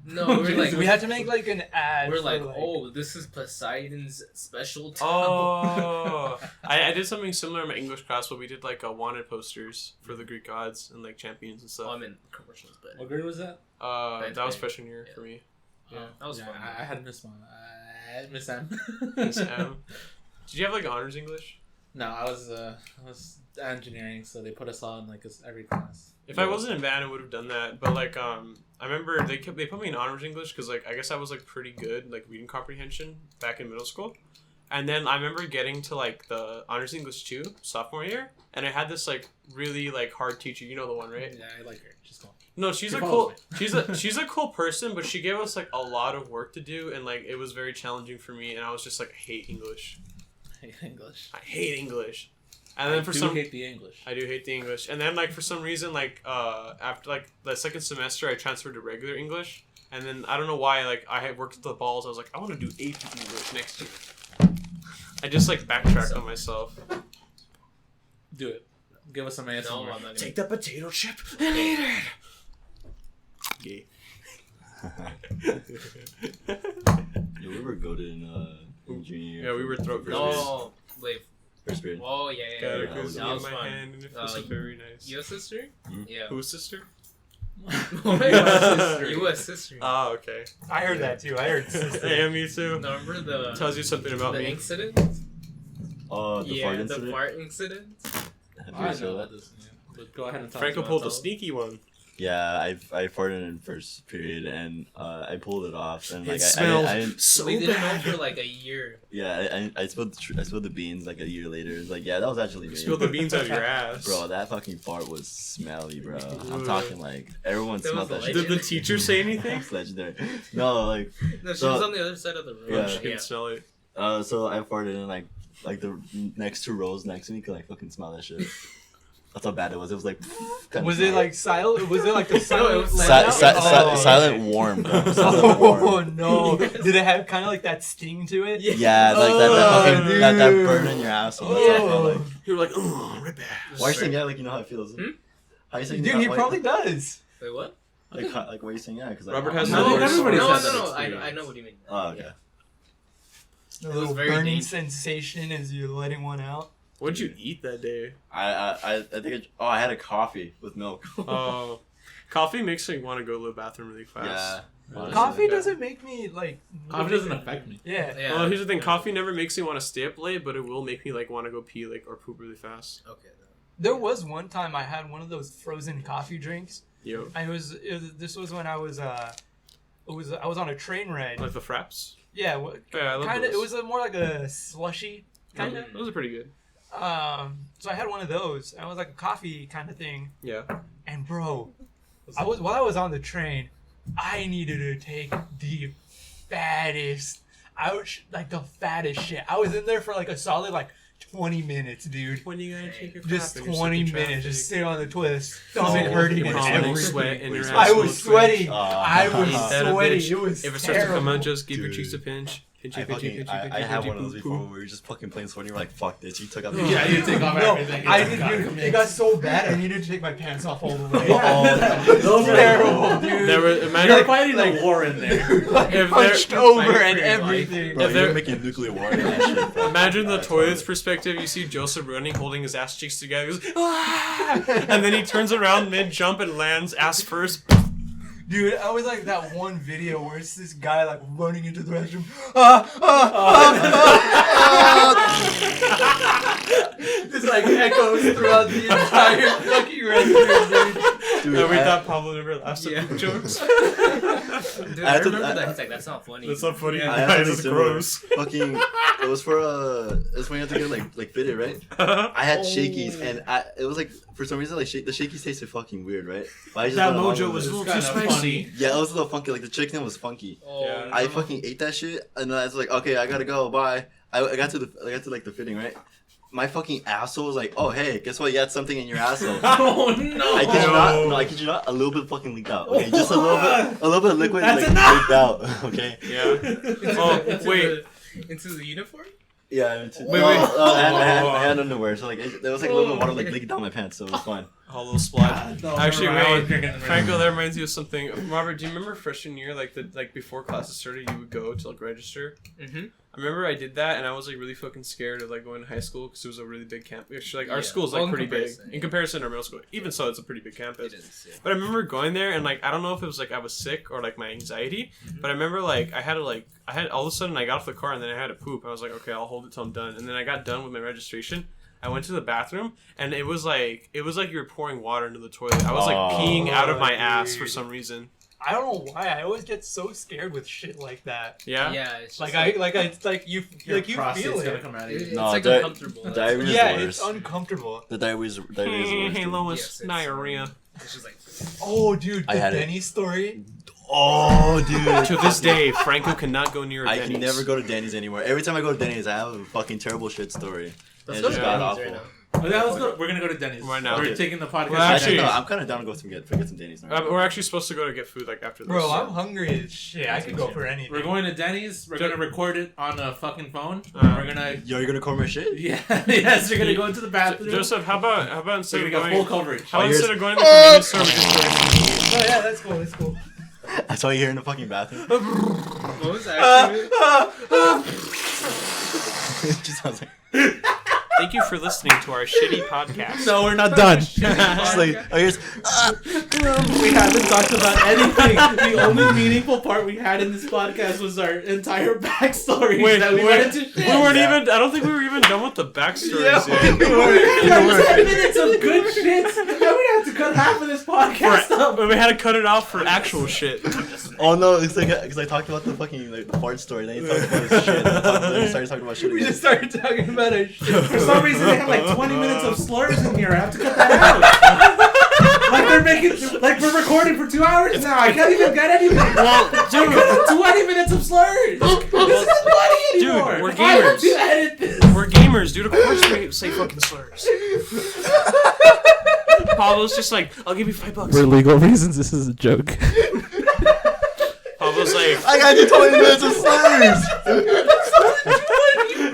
No, we were like, We had to make like an ad. we're for, like, oh, this is Poseidon's special towel. Oh, I did something similar in my English class where we did like wanted posters for the Greek gods and like champions and Oh, stuff. I'm in commercials, but What grade was that? That was grade. freshman year for me. Yeah. that was yeah, fun. I had Miss Mom. Miss M. Miss M. Did you have like honors English? No, I was engineering, so they put us all in like every class. If I wasn't in band, I would have done that. But like, I remember they put me in honors English because like I guess I was like pretty good like reading comprehension back in middle school. And then I remember getting to like the honors English 2 sophomore year, and I had this like really like hard teacher. You know the one, right? Yeah, I like her. She's cool. No, she's She a follows cool. She's a cool person, but she gave us like a lot of work to do, and like it was very challenging for me. And I was just like, I hate English. I hate English. I hate English. And then I hate the English. I do hate the English. And then like for some reason like after like the second semester I transferred to regular English. And then I don't know why like I had worked with the balls. I was like I want to do AP English next year. I just like backtracked on myself. Do it. Give us some ASMR. No, I'm not gonna. Take the potato chip and eat it. Gay. Yeah, we were goated in junior year. Yeah, we were throat No, wait. First period. Oh, yeah. Got a that cookie was in That was my fun. hand and it feels Like, very nice. Your sister? Mhm. Yeah. Whose sister? U.S. history. Oh, okay. I heard that too. I heard sister. Yeah, me too. No, remember the Tells you something about the me. incident? Oh, the fart The incident. fart incident. I know about this. Yeah. But go ahead and tell Franco us pulled a about it. sneaky one. Yeah, I farted in first period and I pulled it off and like It smells I didn't, so We didn't know bad. for like a year. yeah I spilled the beans like a year later. It's like yeah, that was actually me. Spilled the beans out of your ass. Bro, that fucking fart was smelly, bro. I'm Ugh. talking like everyone That smelled was that the shit. Did the teacher say anything? It's legendary. No, like No, she So- was on the other side of the room. Yeah. She can smell it. so I farted and like the next two rows next to me could like fucking smell that shit. That's how bad it was. It was like. Was it like silent? Was it like the silent? was Silent warm, bro. Silent warm. Oh no! Did it have kind of like that sting to it? Yeah, like Oh, that fucking that dude. burn in your asshole. That's how it felt like. You were like, oh, right back. Why are you saying yeah? Like you know how it feels. How you saying Dude, yeah? he Why- probably does. Wait, what? like why are you saying yeah? Because Robert has No, the worst. everybody No, says that no, I experience. know what you mean. Oh okay. Yeah. A It little was very burning dangerous. sensation as you're letting one out. What'd you eat that day? I think I had a coffee with milk. Oh, coffee makes me want to go to the bathroom really fast. Yeah. Honestly. Coffee doesn't make me like. Coffee doesn't affect me. Yeah. Yeah. Well, here's the thing. Coffee never makes me want to stay up late, but it will make me like want to go pee like or poop really fast. Okay. Then. There was one time I had one of those frozen coffee drinks. Yo, This was when I was I was on a train ride. like the fraps. Yeah, Yeah, I love kind of. those. It was more like a slushy kind of. Those are pretty good. So I had one of those. And it was like a coffee kind of thing. Yeah. And bro, while I was on the train, I needed to take the fattest. Like the fattest shit. I was in there for like a solid like 20 minutes, dude. When you gotta take your Just crap and you're 20 stuck in minutes, just traffic. sitting on the toilet, stomach hurting and vomiting everything. sweat in your I ass. I will was twitch. sweating. I was Eat that a sweating. bitch. It was If it starts to come terrible. out, just give your Dude. cheeks a pinch. Pinchy, I pinchy, pinchy, pinchy, I had pinchy, one of those poo, before poo. where we were just fucking playing Sony. We're like, fuck this. You took out the Yeah, you take off No, everything. I It's did. gotta Dude, come it in. got so bad. I needed to take my pants off all the way. Oh, Those are terrible, dude. There were, You're imagine, fighting a war in there. Like If punched they're- over Fighting and for your life. everything. bro, If you're they're- making nuclear war in that shit, bro. imagine the That's toilet's hilarious. perspective. You see Joseph running, holding his ass cheeks together. He goes, ah! And then he turns around mid jump and lands ass first. Dude, I was like that one video where it's this guy like running into the restroom. Just like echoes throughout the entire fucking restroom, dude. Dude, And we I- thought Pablo never laughs at Yeah. poop jokes. Dude, I I had to- remember I- that. He's like, that's not funny. That's not funny. Yeah. I had Guys, something it's similar. gross. Fucking, it was for it's when you have to get like fitted, right? I had shakies and it was like for some reason like the shakies tasted fucking weird, right? But I just That went along mojo with was it. a little It's too kinda spicy. funny. Yeah, it was a little funky. Like the chicken was funky. Oh, Yeah. I fucking ate that shit and then I was like, okay, I gotta go. Bye. I got to like the fitting, right? My fucking asshole was like, oh hey, guess what? You had something in your asshole. Oh no! I kid you not. No, I kid you not. A little bit fucking leaked out. Okay, just a little bit of liquid That's like enough! leaked out. Okay. Yeah. Oh, wait. Into the uniform? Yeah. Wait. I had underwear, so like there was like a little bit of water like leaking down my pants, so it was fine. A little splash. No, Actually, remember, I was wait, drinking the Franco, that reminds you of something. Robert, do you remember freshman year, like before classes started, you would go to like register? Mm-hmm. I remember I did that, and I was like really fucking scared of like going to high school because it was a really big campus. Actually, like our Yeah. school's Well, like in pretty big comparison, in comparison to our middle school. Even so, it's a pretty big It campus. is. Yeah. But I remember going there, and like I don't know if it was like I was sick or like my anxiety, but I remember like I had all of a sudden I got off the car and then I had to poop. I was like, okay, I'll hold it till I'm done, and then I got done with my registration. I went to the bathroom and it was like you were pouring water into the toilet. I was like Oh, peeing out of my ass for dude. some reason. I don't know why. I always get so scared with shit like that. Yeah. Yeah, it's just Like you Your feel prostate's gonna it. come out of It's you. No, like di- uncomfortable. That's- diarrhea- Yeah, is it's worse. uncomfortable. The diarrhea's worse. Hey, Dude. Lois, Yes, it's diarrhea. It's just like Oh, dude, I the had it. Denny story. Oh, dude. To this day, Franco cannot go near a I Denny's. can never go to Denny's anymore. Every time I go to Denny's, I have a fucking terrible shit story. let's And go it's to just god Denny's awful. right now. Oh, yeah, let's go. We're gonna go to Denny's Right now. We're Okay. taking the podcast. Well, actually- No, I'm kind of down to go get some Denny's. Now. We're actually supposed to go to get food like after this. Bro, I'm hungry as shit. I could go for anything. we're going to Denny's. We're gonna record it on a fucking phone. Uh, We're gonna. Yo, you're gonna call my shit? Yeah. Yes. You're gonna go into the bathroom. Joseph, how about We're instead gonna of get going, full coverage. how about yours- instead of going to the convenience store, we just go to Oh yeah, that's cool. That's cool. That's all you hear in the fucking bathroom. What was actually? It just sounds like. Thank you for listening to our shitty podcast. No, we're not done. Just like, oh, here's, We haven't talked about anything. The only meaningful part we had in this podcast was our entire backstory. Wait, that we went into. we weren't even. I don't think we were even done with the backstories yet. We had like 10 minutes of good shit, and we had to cut half of this podcast up. We had to cut it off for actual shit. oh no, it's like, because I talked about the fucking, like, the fart story, then you talked about his shit, then we started talking about shit We again. just started talking about our shit. For some reason, they have like 20 minutes of slurs in here. I have to cut that out. Like we're recording for 2 hours now. I can't even get anything. Well, dude, 20 minutes of slurs. This isn't funny anymore. Dude, we're I have gamers. to edit this. We're gamers, dude. Of course we say fucking slurs. Pablo's just like, I'll give you $5. For legal reasons, this is a joke. Pablo's like, I gotta do 20 minutes of slurs!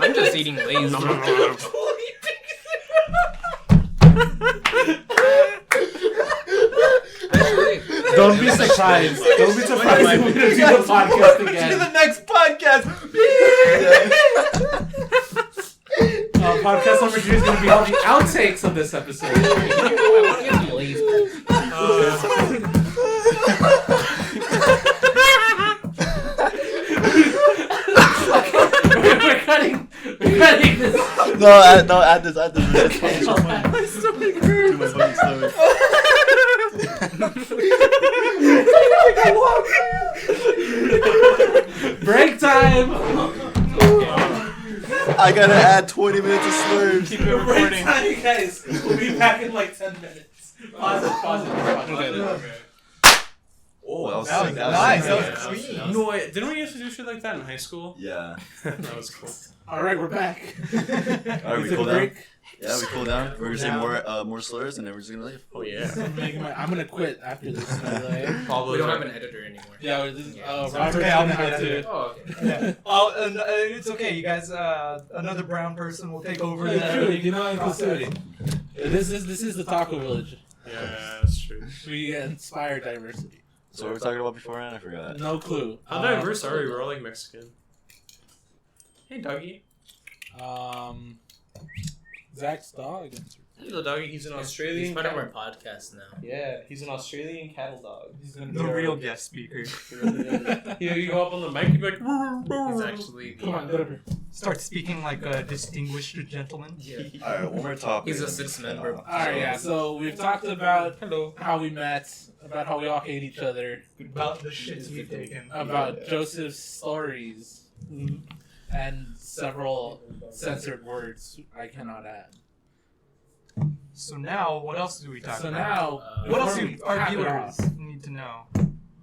I'm just eating Lay's. Don't be surprised. Don't be surprised if we don't do the podcast To again. the next podcast. Podcast number 3 is going to be all the outtakes of this episode. I want to get some Lay's. We're cutting this. No, add this. It's funny. Too much fucking stomach. Break time. I gotta add 20 minutes of slurs. Keep it recording. Break time, you guys. We'll be back in like 10 minutes. Pause it. Oh, that was That was sick. nice. That sick. was clean. no, wait, didn't we used to do shit like that in high school? Yeah. That was cool. All right, we're back. Alright, we Is it cool a down. break? Yeah, we cool down. We're gonna say more slurs, and then we're just gonna leave. Oh yeah. I'm gonna quit after this. By the way. Pablo, We don't have an editor anymore. Yeah, this is, Robert's okay, I'll gonna be have editor. to. Oh, okay. Yeah. Oh, and, it's okay. You guys, another brown person will take over. It's the true. You know, process. inclusivity. This is the Taco Village. Yeah, that's true. We inspire diversity. So what were we talking about beforehand? I forgot. No clue. How diverse are we? We're all like Mexican. Hey, doggy. Zach's dog. Hello, doggy. He's an He's Australian. part of our cattle- podcast now. Yeah, he's an Australian cattle dog. He's gonna be The our- real guest speaker. You go up on the mic and be like, He's actually Come on, get over here. Start speaking like a distinguished gentleman. Alright, one more topic. He's a 6th member. All right, yeah. So we've talked about how we met, about how we all hate each other, About the shits we've taken. about Joseph's stories, and several censored words I cannot add. So now, what else do we talk So about? now, What else before do we our cap it viewers off- need to know?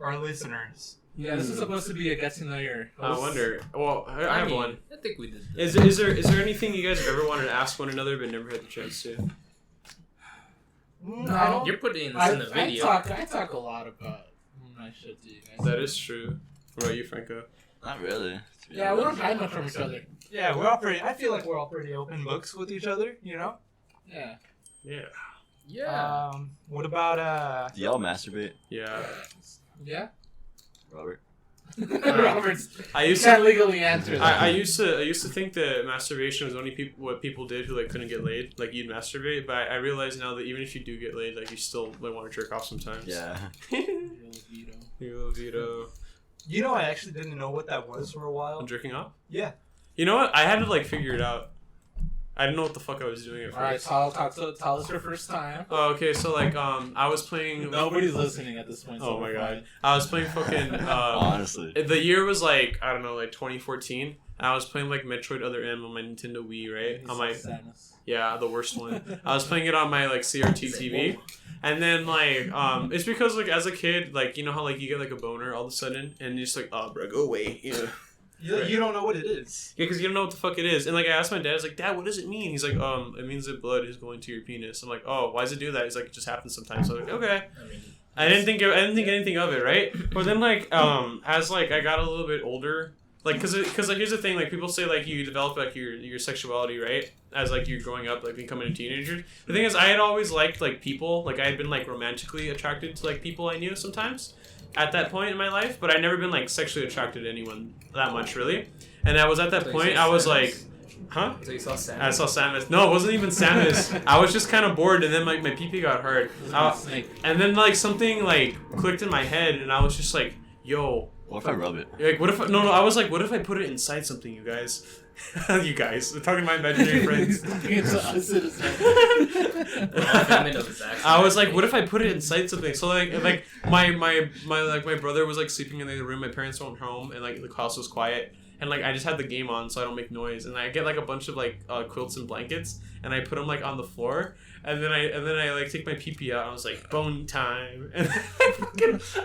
Our listeners. Yeah, this is supposed to be a get to know your I host. wonder. Well, I have mean, one. I think we did. Is there anything you guys have ever wanted to ask one another but never had the chance to? No. You're putting this I in the video. I talk a lot about my shit to you guys. That is true. What about you, Franco? Not really. to be Yeah, we don't honest. hide much from each other. Yeah, we're all pretty. I feel like we're all pretty open books with each other. You know. Yeah. Yeah. Yeah. What about Do y'all masturbate, Yeah. Yeah? Robert? Robert's. I You used can't to. legally answer that. I used to think that masturbation was only what people did who like couldn't get laid. Like you'd masturbate, but I realize now that even if you do get laid, like you still like, want to jerk off sometimes. Yeah. You Vito. You know, I actually didn't know what that was for a while. Jerking off? Yeah. You know what? I had to like figure it out. I didn't know what the fuck I was doing at Alright, first. tell us your first time. Oh, okay, so like I was playing. Nobody's listening at this point. Oh so my we're god, I was playing fucking. Honestly. The year was like I don't know, like 2014. And I was playing like Metroid Other M on my Nintendo Wii, right? fine. On my Samus. yeah, the worst one. I was playing it on my like CRT TV, and then like it's because like as a kid, like you know how like you get like a boner all of a sudden, and you're just like, oh bro, go away, yeah. You don't know what it is. Yeah, because you don't know what the fuck it is. And, like, I asked my dad, I was like, Dad, what does it mean? He's like, it means that blood is going to your penis. I'm like, oh, why does it do that? He's like, it just happens sometimes. So I was like, okay. I mean, I didn't think anything of it, right? But then, like, as, like, I got a little bit older, like, because like, here's the thing, like, people say, like, you develop, like, your sexuality, right? As, like, you're growing up, like, becoming a teenager. The thing is, I had always liked, like, people. Like, I had been, like, romantically attracted to, like, people I knew sometimes at that point in my life. But I'd never been, like, sexually attracted to anyone that much, really. And I was at that point, I was like, Huh? So you saw Samus? I saw Samus. No, it wasn't even Samus. I was just kind of bored, and then like my pee got hard. And then like something like clicked in my head, and I was just like, "Yo, What if I rub it? like what if no? I was like, what if I put it inside something, you guys? You guys, we're talking to my imaginary friends. I was like, what if I put it inside something? So like my brother was like sleeping in the other room. My parents weren't home, and like the house was quiet. And like I just had the game on so I don't make noise, and I get like a bunch of like quilts and blankets, and I put them like on the floor, and then I like take my pee out, and I was like, bone time, and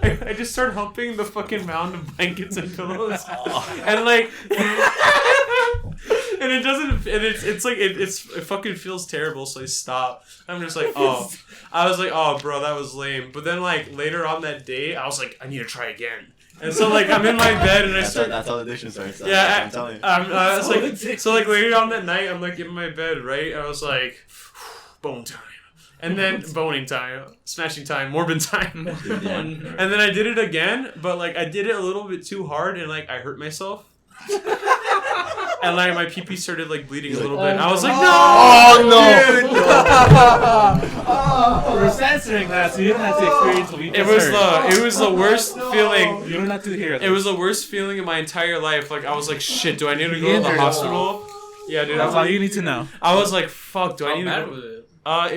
I just start humping the fucking mound of blankets and pillows, and like, and it doesn't, and it's like it fucking feels terrible, so I stop. I'm just like, oh, I was like, oh bro, that was lame. But then like later on that day, I was like, I need to try again. And so like I'm in my bed and I start. That's how addiction starts. Yeah, I'm telling you. So like later on that night, I'm like in my bed, right? I was like, bone time, and then boning time, smashing time, morbid time, and then I did it again, but like I did it a little bit too hard and like I hurt myself. And like my pee started like bleeding a little bit. I was like, no! Oh no! We're censoring that, so you don't have to experience what we just heard. It was the worst feeling. You don't have to hear It was the worst feeling in my entire life. Like I was like, shit, do I need to go to the hospital? Yeah, dude. That's all you need to know. I was like, fuck, do I How need to bad go? was it?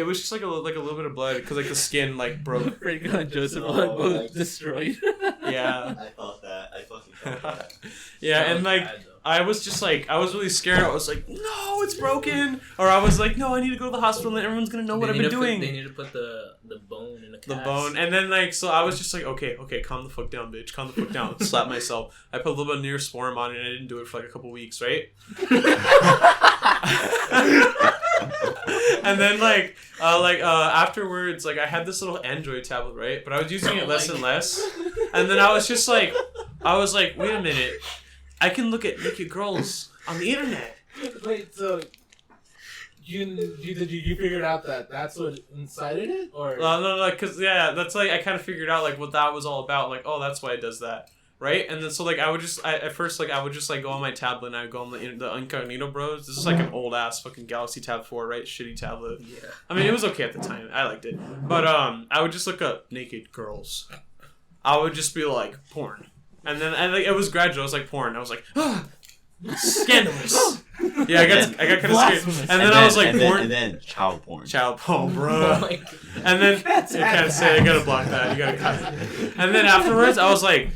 It was just like a little bit of blood because like the skin like broke. Franco and Joseph are both destroyed. Yeah. I felt that. I fucking felt that. Yeah, and like I was just like I was really scared. I was like, no, it's broken. Or I was like, no, I need to go to the hospital and everyone's gonna know what I've been doing. They need to put the bone in a cast. The bone, and then like so I was just like, okay, calm the fuck down, bitch, calm the fuck down. Slap myself. I put a little bit of Neosporin on it, and I didn't do it for like a couple weeks, right? And then afterwards, like I had this little Android tablet, right? But I was using it less and less. And then I was like, wait a minute, I can look at naked girls on the internet. Wait, so you figured out that that's what incited it, or No, because yeah, that's like I kind of figured out like what that was all about. Like, oh, that's why it does that. Right, and then so like I would just go on my tablet and I would go on the Incognito Bros. This is like an old ass fucking Galaxy Tab 4, right? Shitty tablet. Yeah. I mean, it was okay at the time. I liked it, but I would just look up naked girls. I would just be like porn, and then like it was gradual. It was like porn. I was like, scandalous. Yeah, I got kind of scared, and then I was like porn, and then child porn. Child porn, bro. And then you can't say. I gotta block that. You gotta cut it. And then afterwards, I was like,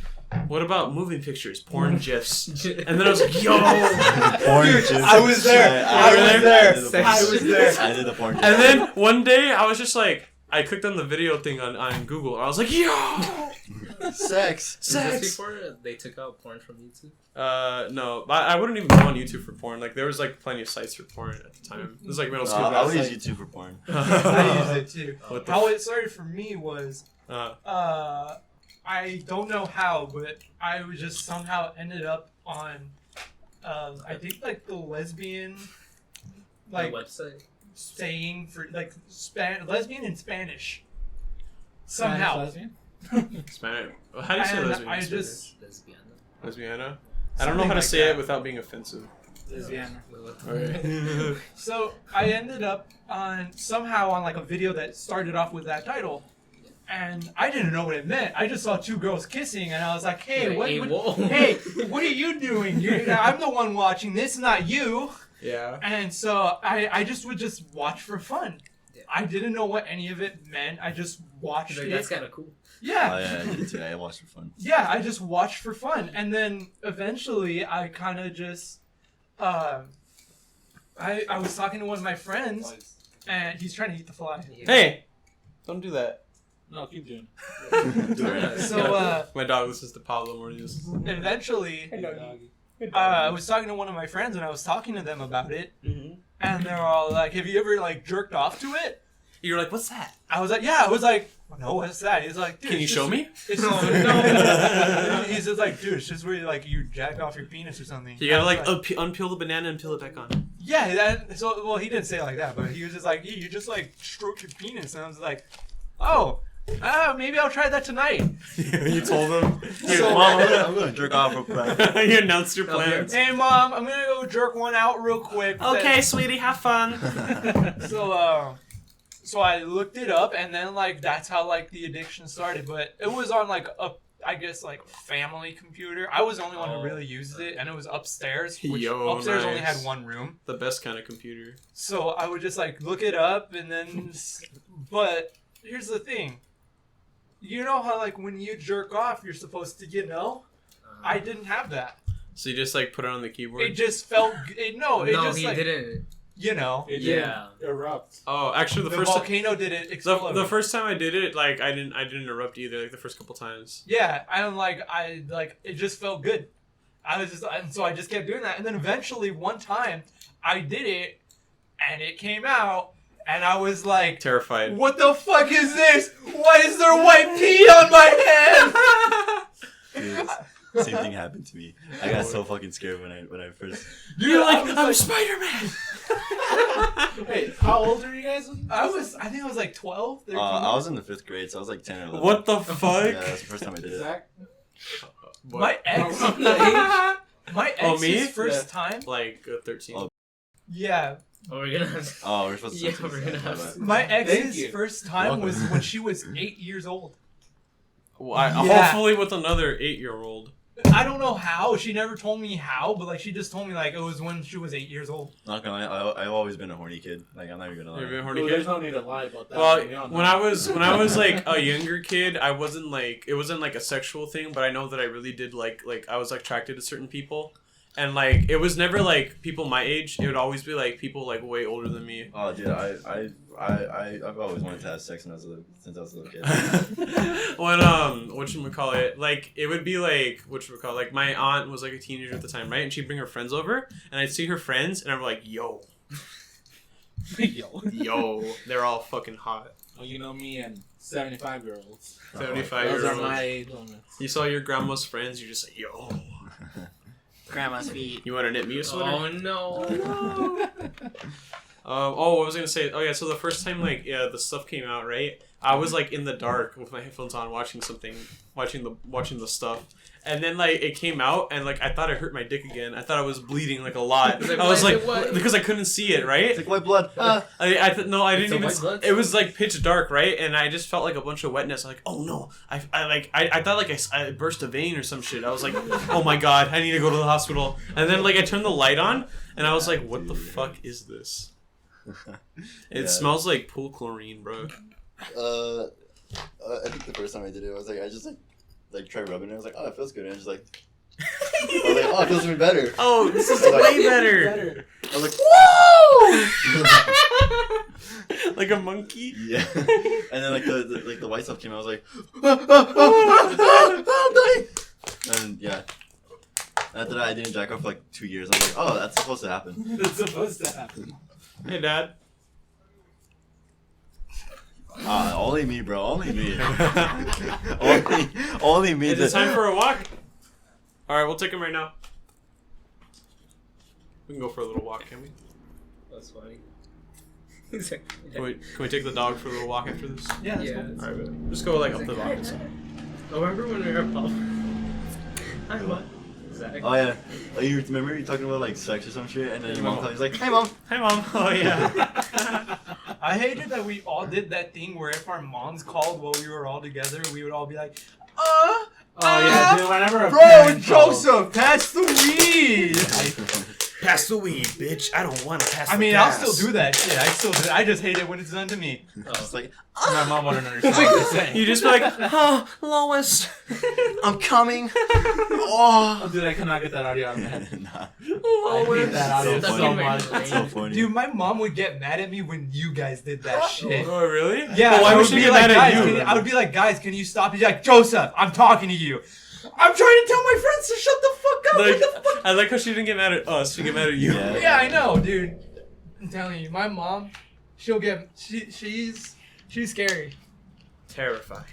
what about moving pictures, porn gifs? And then I was like, yo, Porn gifs. I was there. I was there. I did the porn gifs. And then one day I was just like, I clicked on the video thing on Google, and I was like, yo, Sex. Is this before they took out porn from YouTube? No, I wouldn't even go on YouTube for porn. Like there was like plenty of sites for porn at the time. It was like middle school. I would use YouTube for porn. I use it too. What the How it started for me was, Uh, I don't know how, but I was just somehow ended up on, I think like the lesbian, like The website. saying for like lesbian in Spanish. Somehow. lesbian? Spanish. How do you say And lesbian? I in just Spanish? Lesbiana? I don't know how to like say that. it without being offensive. Lesbian. Alright. So I ended up somehow on like a video that started off with that title. And I didn't know what it meant. I just saw two girls kissing, and I was like, "Hey, what are you doing? I'm the one watching this, not you." Yeah. And so I just would just watch for fun. Yeah. I didn't know what any of it meant. I just watched Like, it. that's kind of cool. Yeah. Oh yeah, I did it too. I watched for fun. Yeah, I just watched for fun, and then eventually I kind of just, I was talking to one of my friends, and he's trying to eat the fly. Hey! Don't do that. No, keep doing. So My dog listens to Pablo more than he listens to eventually, I was talking to one of my friends, and I was talking to them about it, and they're all like, "Have you ever like jerked off to it?" You're like, what's that? I was like, "Yeah." I was like, "No, what's that?" He's like, "Dude, Can you it's show just- me? It's just, no. He's just like, "Dude, it's just where like you jack off your penis or something." You gotta I like was unpeel the banana and peel it back on. yeah. Well, he didn't say it like that, but he was just like, "You just like stroke your penis," and I was like, "Oh." Maybe I'll try that tonight. You told him. So, Mom, I'm gonna jerk off real quick. You announced your plans. Hey, Mom, I'm gonna go jerk one out real quick. Sweetie, have fun. So I looked it up, and then like that's how like the addiction started. But it was on like I guess like family computer. I was the only one who really used it, and it was upstairs. Which upstairs only had one room. The best kind of computer. So I would just like look it up, and then. But here's the thing. You know how like when you jerk off, you're supposed to I didn't have that. So you just like put it on the keyboard. It just felt. No, just he like, didn't. It Yeah. didn't erupt. Oh, actually, the volcano didn't explode. the first time I did it, like I didn't erupt either. Like the first couple times. Yeah, I it just felt good. And so I just kept doing that, and then eventually one time I did it, and it came out, and I was like, Terrified. "What the fuck is this? Why is there white pee on my hand?" Dude, same thing happened to me. I got so fucking scared when I first. You're like, I'm Spider-Man. Wait, how old are you guys? I think I was like 12. 13. I was in the 5th grade, so I was like 10 or 11. What the fuck? Yeah, that's the first time I did it. Zach? My ex, me? his first time. Like 13. Oh. Yeah, Oh, we're gonna have to... Oh, we're supposed to. Yeah, we're gonna have to... my Thank ex's you. first time was when she was 8 years old. Well, Yeah. Hopefully with another 8-year-old. I don't know how. She never told me how, but like she just told me like it was when she was 8 years old. Not gonna lie, I've always been a horny kid. Like I'm not even gonna lie. You've been horny Dude, kid? there's no need to lie about that. Well, We all know. when I was like a younger kid, I wasn't like it wasn't like a sexual thing, but I know that I really did like I was attracted to certain people, and like it was never like people my age. It would always be like people like way older than me. Oh, dude, I've always wanted to have sex since I was a little kid. When whatchamacallit, like it would be like whatchamacallit, like my aunt was like a teenager at the time, right? And she'd bring her friends over, and I'd see her friends, and I'm like, yo, they're all fucking hot. Well, you know me and 75-year-olds. 75 Those year are my olds. age limits. You saw your grandma's friends, you're just like, yo, Grandma's feet. you want to knit me a sweater? Oh, no. What was I gonna say? Oh yeah, so the first time like the stuff came out, right? I was like in the dark with my headphones on, watching the stuff, and then like it came out, and like I thought I hurt my dick again. I thought I was bleeding like a lot. Like, I was why like is it what? because I couldn't see it, right? It's like white blood. I didn't It's a even. white blood? It was like pitch dark, right? And I just felt like a bunch of wetness. I'm like, oh no! I thought like I burst a vein or some shit. I was like, oh my god, I need to go to the hospital. And then like I turned the light on, and I was like, what the fuck is this? It Yeah. smells like pool chlorine, bro. I think the first time I did it, I was like, I just like tried rubbing it. I was like, oh, it feels good. And I was just like, I was like, oh, it feels even better. Oh, this is Like- way better. I was like, whoa! Like a monkey. Yeah. And then like the white stuff came out. I was like, I'm dying. And yeah. After that, I didn't jack off for like 2 years. I was like, oh, that's supposed to happen. It's supposed to happen. Hey, Dad. Only me, bro. Only me. only me. Is it time for a walk? All right, we'll take him right now. We can go for a little walk, can we? That's funny. Can we take the dog for a little walk after this? Yeah, Yeah. All right, but just go like up the walk. Oh, remember when we were at Pablo? Hi, what? Zach. Oh yeah. Oh, you remember you talking about like sex or some shit, and then your mom called. He's like, "Hey, mom." Hi, Mom. Oh yeah. I hated that we all did that thing where if our moms called while we were all together, we would all be like, Oh yeah, dude. Whenever a bro, parent calls- Joseph, pass the weed. Pass the weed, bitch. I don't want to pass. I mean, I'll still do that shit. I still do. I just hate it when it's done to me. It's like, My mom wouldn't understand what you're saying. You just be like, oh, Lois. I'm coming. Oh. Oh, dude, I cannot get that audio out of my head. Nah. I hate that audio So so funny. much. It's so funny. Dude, my mom would get mad at me when you guys did that shit. Oh, really? Yeah, Well, why I would would she be get like, mad guys, at you? I would be like, guys, can you stop? He's like, Joseph, I'm talking to you. I'm trying to tell my friends to shut the fuck up. Like, What the fuck? I like how she didn't get mad at us. She get mad at you. Yeah. Yeah, I know, dude. I'm telling you, my mom, she's scary. Terrifying.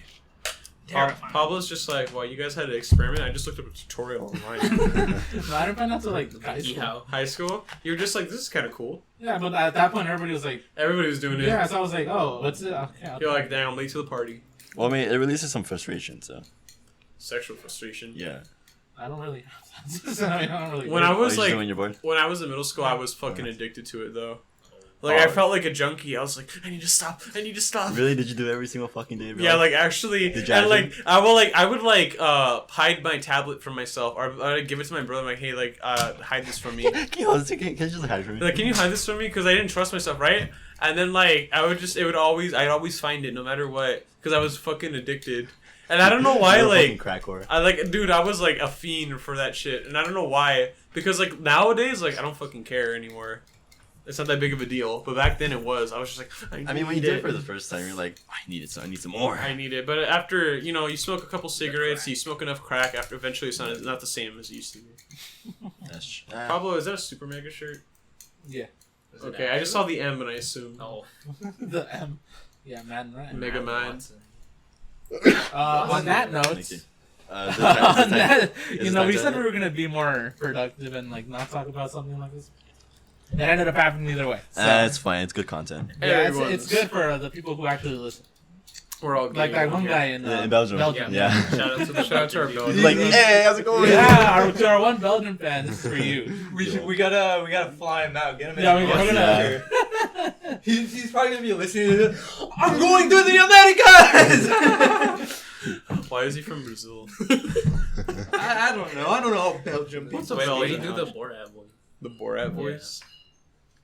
Terrifying. Pablo's just like, well, you guys had to experiment. I just looked up a tutorial online. No, I didn't find out till like high school. How? High school, you were just like, this is kind of cool. Yeah, but at that point, everybody was like, Everybody was doing it. yeah. So I was like, oh, what's it? Okay, You're like, damn, I'm late to the party. Well, I mean, it releases some frustration, so Sexual frustration. yeah. I don't really. I don't really. When I was Oh, you like, when you're bored. when I was in middle school, I was fucking addicted to it though. Like I felt like a junkie. I was like, I need to stop. I need to stop. Really? Did you do it every single fucking day, bro? Yeah, like actually, Did you and like actually? I would like hide my tablet from myself, or I'd give it to my brother. I'm like, hey, like hide this from me. Can you just hide from me? Like, can you hide this from me? Because I didn't trust myself, right? And then like I'd always find it no matter what, because I was fucking addicted. And I don't know why, You're a fucking like crack whore. I like, dude, I was like a fiend for that shit, and I don't know why. Because like nowadays, like I don't fucking care anymore. It's not that big of a deal, but back then it was. I was just like, I mean, when you did it for the first time, you're like, I need it, so I need some more. I need it. But after, you know, you smoke a couple cigarettes, you smoke enough crack, after eventually it's not the same as it used to be. That's Pablo, is that a Super Mega shirt? Yeah. Was it Okay, I just saw the M and I assumed. Oh, The M. Yeah, man. Right. Mega Man. Watson. On that note. Thank you. On that, is you it know, time we to said end we it? were gonna be more productive and like not talk about something like this. It ended up happening either way. So, It's fine. It's good content. yeah, Everyone's- it's good for the people who actually listen. We're all Like that one guy in, In Belgium. Belgium. Yeah. Shout out to the Shout out to our Belgian Belgian. Like, hey, how's it going? Yeah, to our one Belgian fan, this is for you. We gotta fly him out. Get him in. Yeah, the we're gonna. atmosphere. He's probably gonna be listening to this. I'm going to the Americas. Why is he from Brazil? I don't know. I don't know how Belgium people. What's a Wait, why do you Belgian do the accent? Borat one? The Borat voice.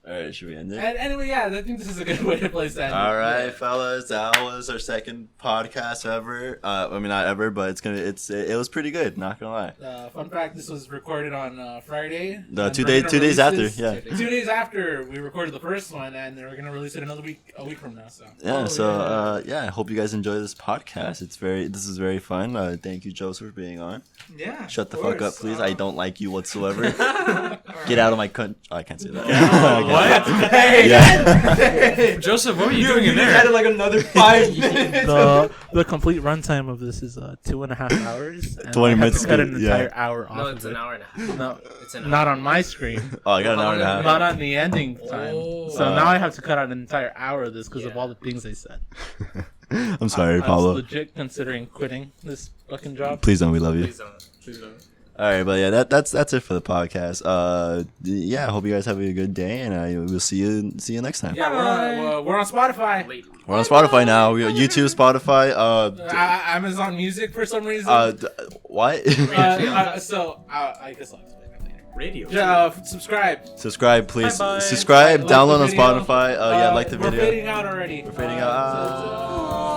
Alright, should we end it? And anyway, yeah, I think this is a good way to place that. All right, fellas, that was our second podcast ever. I mean, not ever, but it was pretty good. Not gonna lie. Fun fact: this was recorded on Friday. The and 2 we're days, gonna 2 days release after, this yeah, 2 days after we recorded the first one, and we're gonna release it a week from now. So yeah. So yeah, I hope you guys enjoy this podcast. This is very fun. Thank you, Joseph, for being on. Yeah. Shut the of fuck up, course. please. I don't like you whatsoever. Get out of my country. Oh, I can't say that. What? Hey, Yeah. Joseph, what were you doing in just there? added like another 5 minutes. the complete runtime of this is 2.5 hours. And 20 I have minutes, to cut an yeah. entire hour off. No, of it's it. an hour and a half. No, It's an hour. not on my screen. Oh, I got an hour and a half. Not on the ending time. Oh. So now I have to cut out an entire hour of this because of Yeah. all the things they said. I'm sorry, I was Pablo. legit considering quitting this fucking job. Please don't. We love you. Please don't. Please don't. All right, but yeah, that's it for the podcast. Yeah, I hope you guys have a good day, and we'll see you next time. Yeah, we're on Spotify. Wait. We're on Spotify now. We got YouTube, Spotify. Amazon Music for some reason. What? So I guess I'll explain that later. Radio. Subscribe. Subscribe, please. Bye-bye. Subscribe. Like download the on video. Spotify. Yeah, like the We're video. fading out already. We're fading out.